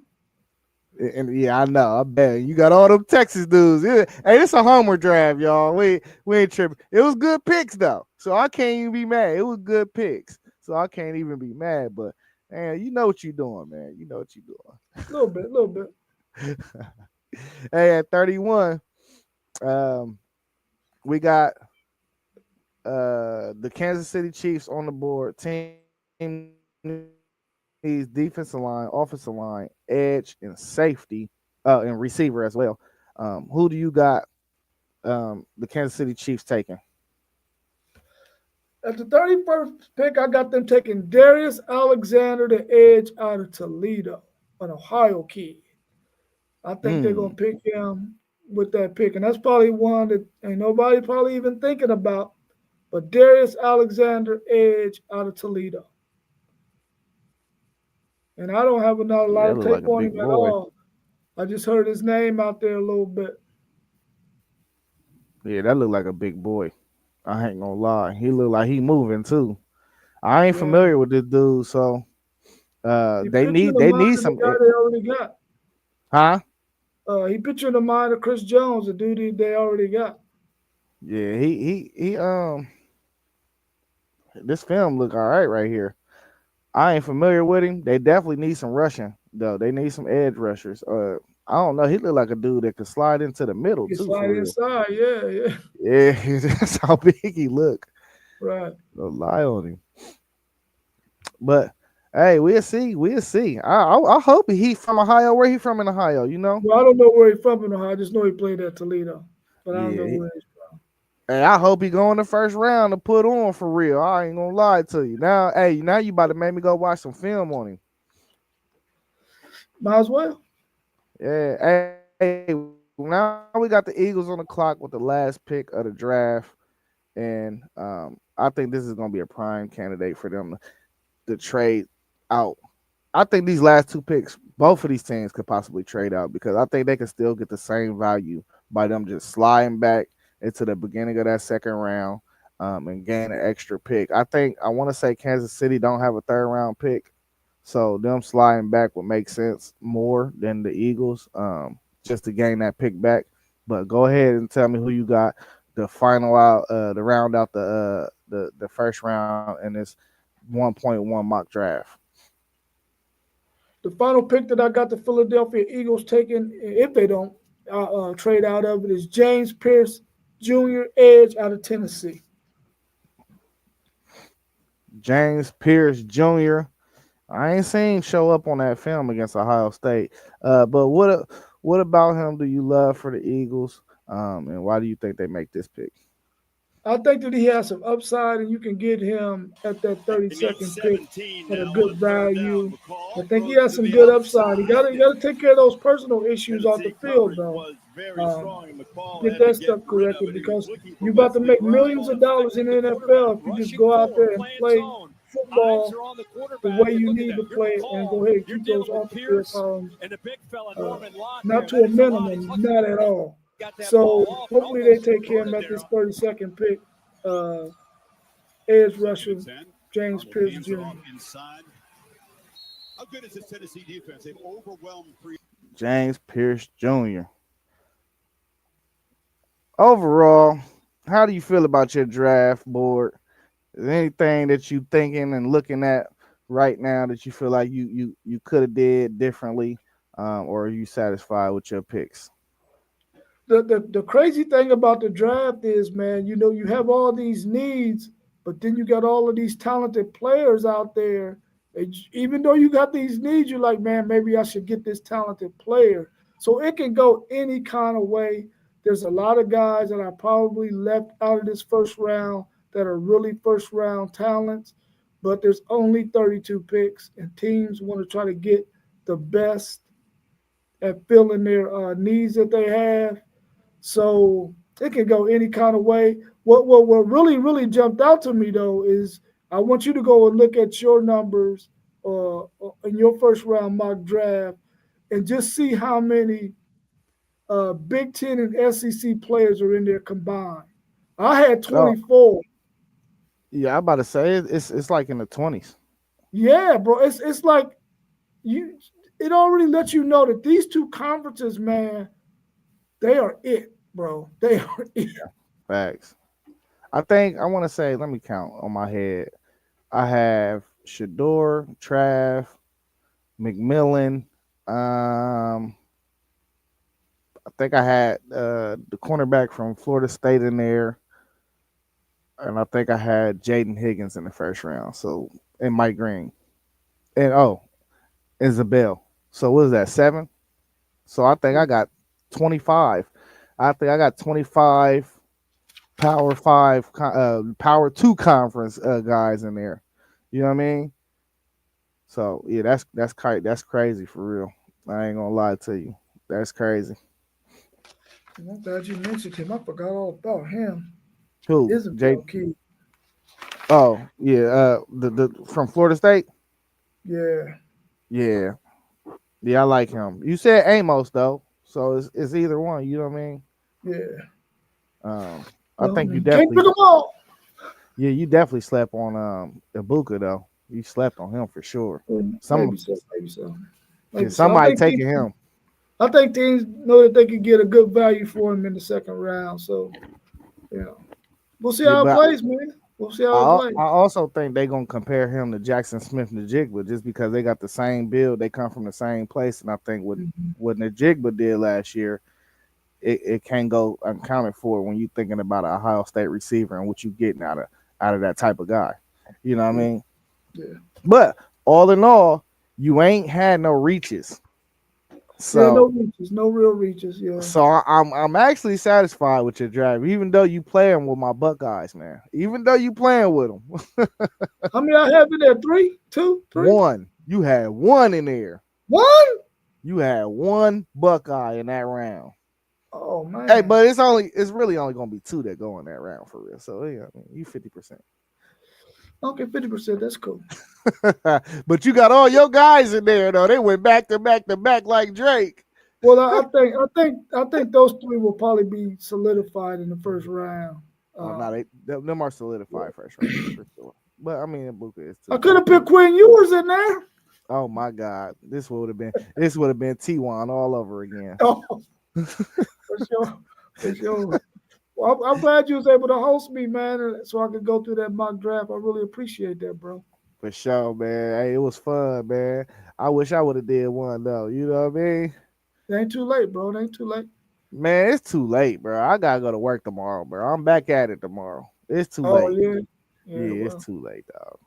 and yeah, I know. I bet you got all them Texas dudes. Yeah. Hey, it's a homer draft, y'all. We ain't tripping. It was good picks though, so I can't even be mad. It was good picks, so I can't even be mad. But man, you know what you're doing, man. You know what you're A little bit. doing. Hey, at 31, um, we got the Kansas City Chiefs on the board. Team needs defensive line, offensive line, edge, and safety, and receiver as well. Who do you got? The Kansas City Chiefs taking? At the 31st pick, I got them taking Darius Alexander, the edge out of Toledo, an Ohio kid. I think they're Hmm. going to pick him with that pick. And that's probably one that ain't nobody probably even thinking about. But Darius Alexander, edge out of Toledo. And I don't have a Yeah, lot that of look like tape a on big him at boy. all. I just heard his name out there a little bit. Yeah, that look like a big boy. I ain't gonna lie. He look like he moving too. I ain't Yeah. familiar with this dude, so He they picturing need the they mind need of the some guy they already got. huh? He picturing the mind of Chris Jones, the dude they already got. Yeah, he this film look all right here. I ain't familiar with him. They definitely need some rushing though. They need some edge rushers. I don't know. He look like a dude that could slide into the middle He can too, for slide real. inside. Yeah, yeah. Yeah, that's how big he look. Right. Don't lie on him. But hey, we'll see. We'll see. I hope he from Ohio. Where he from in Ohio? You know? Well, I don't know where he's from in Ohio. I just know he played at Toledo, but I don't know Yeah. where he's from. Hey, I hope he go in the first round to put on for real. I ain't gonna lie to you. Now, hey, now you about to make me go watch some film on him. Might as well. Yeah. Hey, now we got the Eagles on the clock with the last pick of the draft. and I think this is going to be a prime candidate for them to trade out. I think these last two picks, both of these teams could possibly trade out because I think they can still get the same value by them just sliding back into the beginning of that second round and gain an extra pick. I want to say Kansas City don't have a third round pick, so them sliding back would make sense more than the Eagles just to gain that pick back. But go ahead and tell me who you got the final out, the round out the first round in this 1.1 mock draft. The final pick that I got the Philadelphia Eagles taking, if they don't trade out of it, is James Pierce Jr. Edge out of Tennessee. James Pierce Jr. I ain't seen show up on that film against Ohio State. But what about him do you love for the Eagles? And why do you think they make this pick? I think that he has some upside, and you can get him at that They need 32nd pick 17 at a now on good a third down. value. I McCall think he throws has to some the good upside. You outside. got to take care of those personal issues off the Tennessee field, coverage though. was very Um, strong, and McCall get had to that get stuff rid of corrected it. He was because looking for you're about to Wesley make millions of Grimes, dollars in the affecting the quarterback. NFL if you just Rushing go out four, there and play its play own. Eyes football are on the the quarterback, way and you look at need to that. You're play it and McCall. go ahead and You're keep those dealing with off the field Pierce problems and the big fella uh, Norman Lott not there. to That a is a lot. He's minimum, lucky not at all. got that So ball off, but hopefully they almost take him converted at there. this 32nd pick, edge Second rusher and 10. James Cardinals Pierce hands it Jr. off inside. How good is this Tennessee defense? They've overwhelmed three. James Pierce Jr. Overall, how do you feel about your draft board? Is there anything that you thinking and looking at right now that you feel like you could have did differently, or are you satisfied with your picks? The crazy thing about the draft is, man, you have all these needs, but then you got all of these talented players out there. Even though you got these needs, you're like, man, maybe I should get this talented player. So it can go any kind of way. There's a lot of guys that I probably left out of this first round that are really first round talents, but there's only 32 picks, and teams want to try to get the best at filling their needs that they have. So it can go any kind of way. What really jumped out to me though is I want you to go and look at your numbers in your first round mock draft and just see how many Big Ten and SEC players are in there combined. I had Oh, 24. yeah, I'm about to say it's like in the 20s. Yeah, bro. It's like you. It already lets you know that these two conferences, man, they are it, bro. They are it. Facts. I think I want to say. Let me count on my head. I have Shador, Trav, McMillan. I think I had the cornerback from Florida State in there, and I think I had Jaden Higgins in the first round. So and Mike Green, and Isabel. So what is that 7? So I think I got 25. I think I got 25 Power Five, Power Two conference guys in there. You know what I mean? So yeah, that's crazy for real. I ain't gonna lie to you. That's crazy. I'm glad you mentioned him. I forgot all about him. Who? Jay? Isabel Key. Oh yeah, the from Florida State. Yeah, Yeah, yeah, I like him. You said Amos though, so it's either one. You know what I mean? yeah. Um, I Well, I think you mean, can't pick definitely, them all. yeah, you definitely slept on Ibuka though. You slept on him for sure. Some, Maybe so, maybe so, yeah, maybe so. somebody taking him. I think teams know that they could get a good value for him in the second round. So, yeah, we'll see Yeah, how it but plays, man. We'll see how it plays. I also think they're gonna compare him to Jackson Smith Najigba just because they got the same build. They come from the same place, and I think Mhm. what Najigba did last year, it can't go uncounted for when you thinking about an Ohio State receiver and what you getting out of that type of guy. You know what I Yeah, mean? yeah, But all in all, you ain't had no reaches. yeah. No So reaches, no real reaches. Yeah. I'm actually satisfied with your drive, even though you playing with my Buckeyes, man. Even though you playing with them. How many I have in there? Three, two, three, One. You had one in there. one. You had one Buckeye in that round. Oh Hey, man. but it's really only gonna be two that go in that round for real. So yeah, I mean, you 50%. Okay, 50%. That's cool. But you got all your guys in there though. They went back to back to back like Drake. Well, I think those three will probably be solidified in the first round. Oh Uh, no, them are solidified first rounders for sure. But I mean, Ibuka is I too. could have put Quinn Ewers in there. Oh my God, this would have been T1 all over again. Oh, for sure, for sure. Well, I'm glad you was able to host me, man, so I could go through that mock draft. I really appreciate that, bro. For sure, man. Hey, it was fun, man. I wish I would have did one though. You know what I mean? It ain't too late, bro. It ain't too late. Man, it's too late, bro. I gotta go to work tomorrow, bro. I'm back at it tomorrow. It's too Oh late. yeah, yeah. Yeah, it's Well, too late, dog.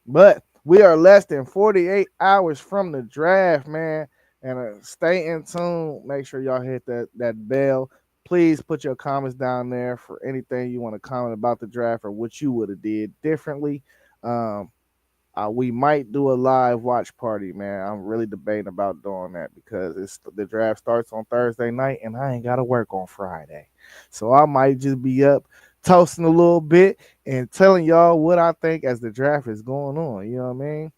But we are less than 48 hours from the draft, man. And stay in tune. Make sure y'all hit that bell. Please put your comments down there for anything you want to comment about the draft or what you would have did differently. Um, we might do a live watch party, man. I'm really debating about doing that because the draft starts on Thursday night and I ain't got to work on Friday. So I might just be up toasting a little bit and telling y'all what I think as the draft is going on. You know what I mean?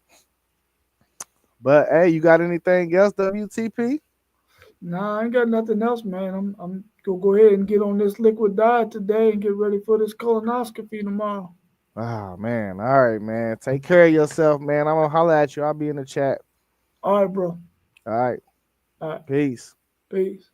But hey, you got anything else, WTP? nah, I ain't got nothing else, man. I'm gonna go ahead and get on this liquid diet today and get ready for this colonoscopy tomorrow. Oh man. All right, man. Take care of yourself, man. I'm gonna holler at you. I'll be in the chat. All right, bro. All right. All right. Peace. Peace.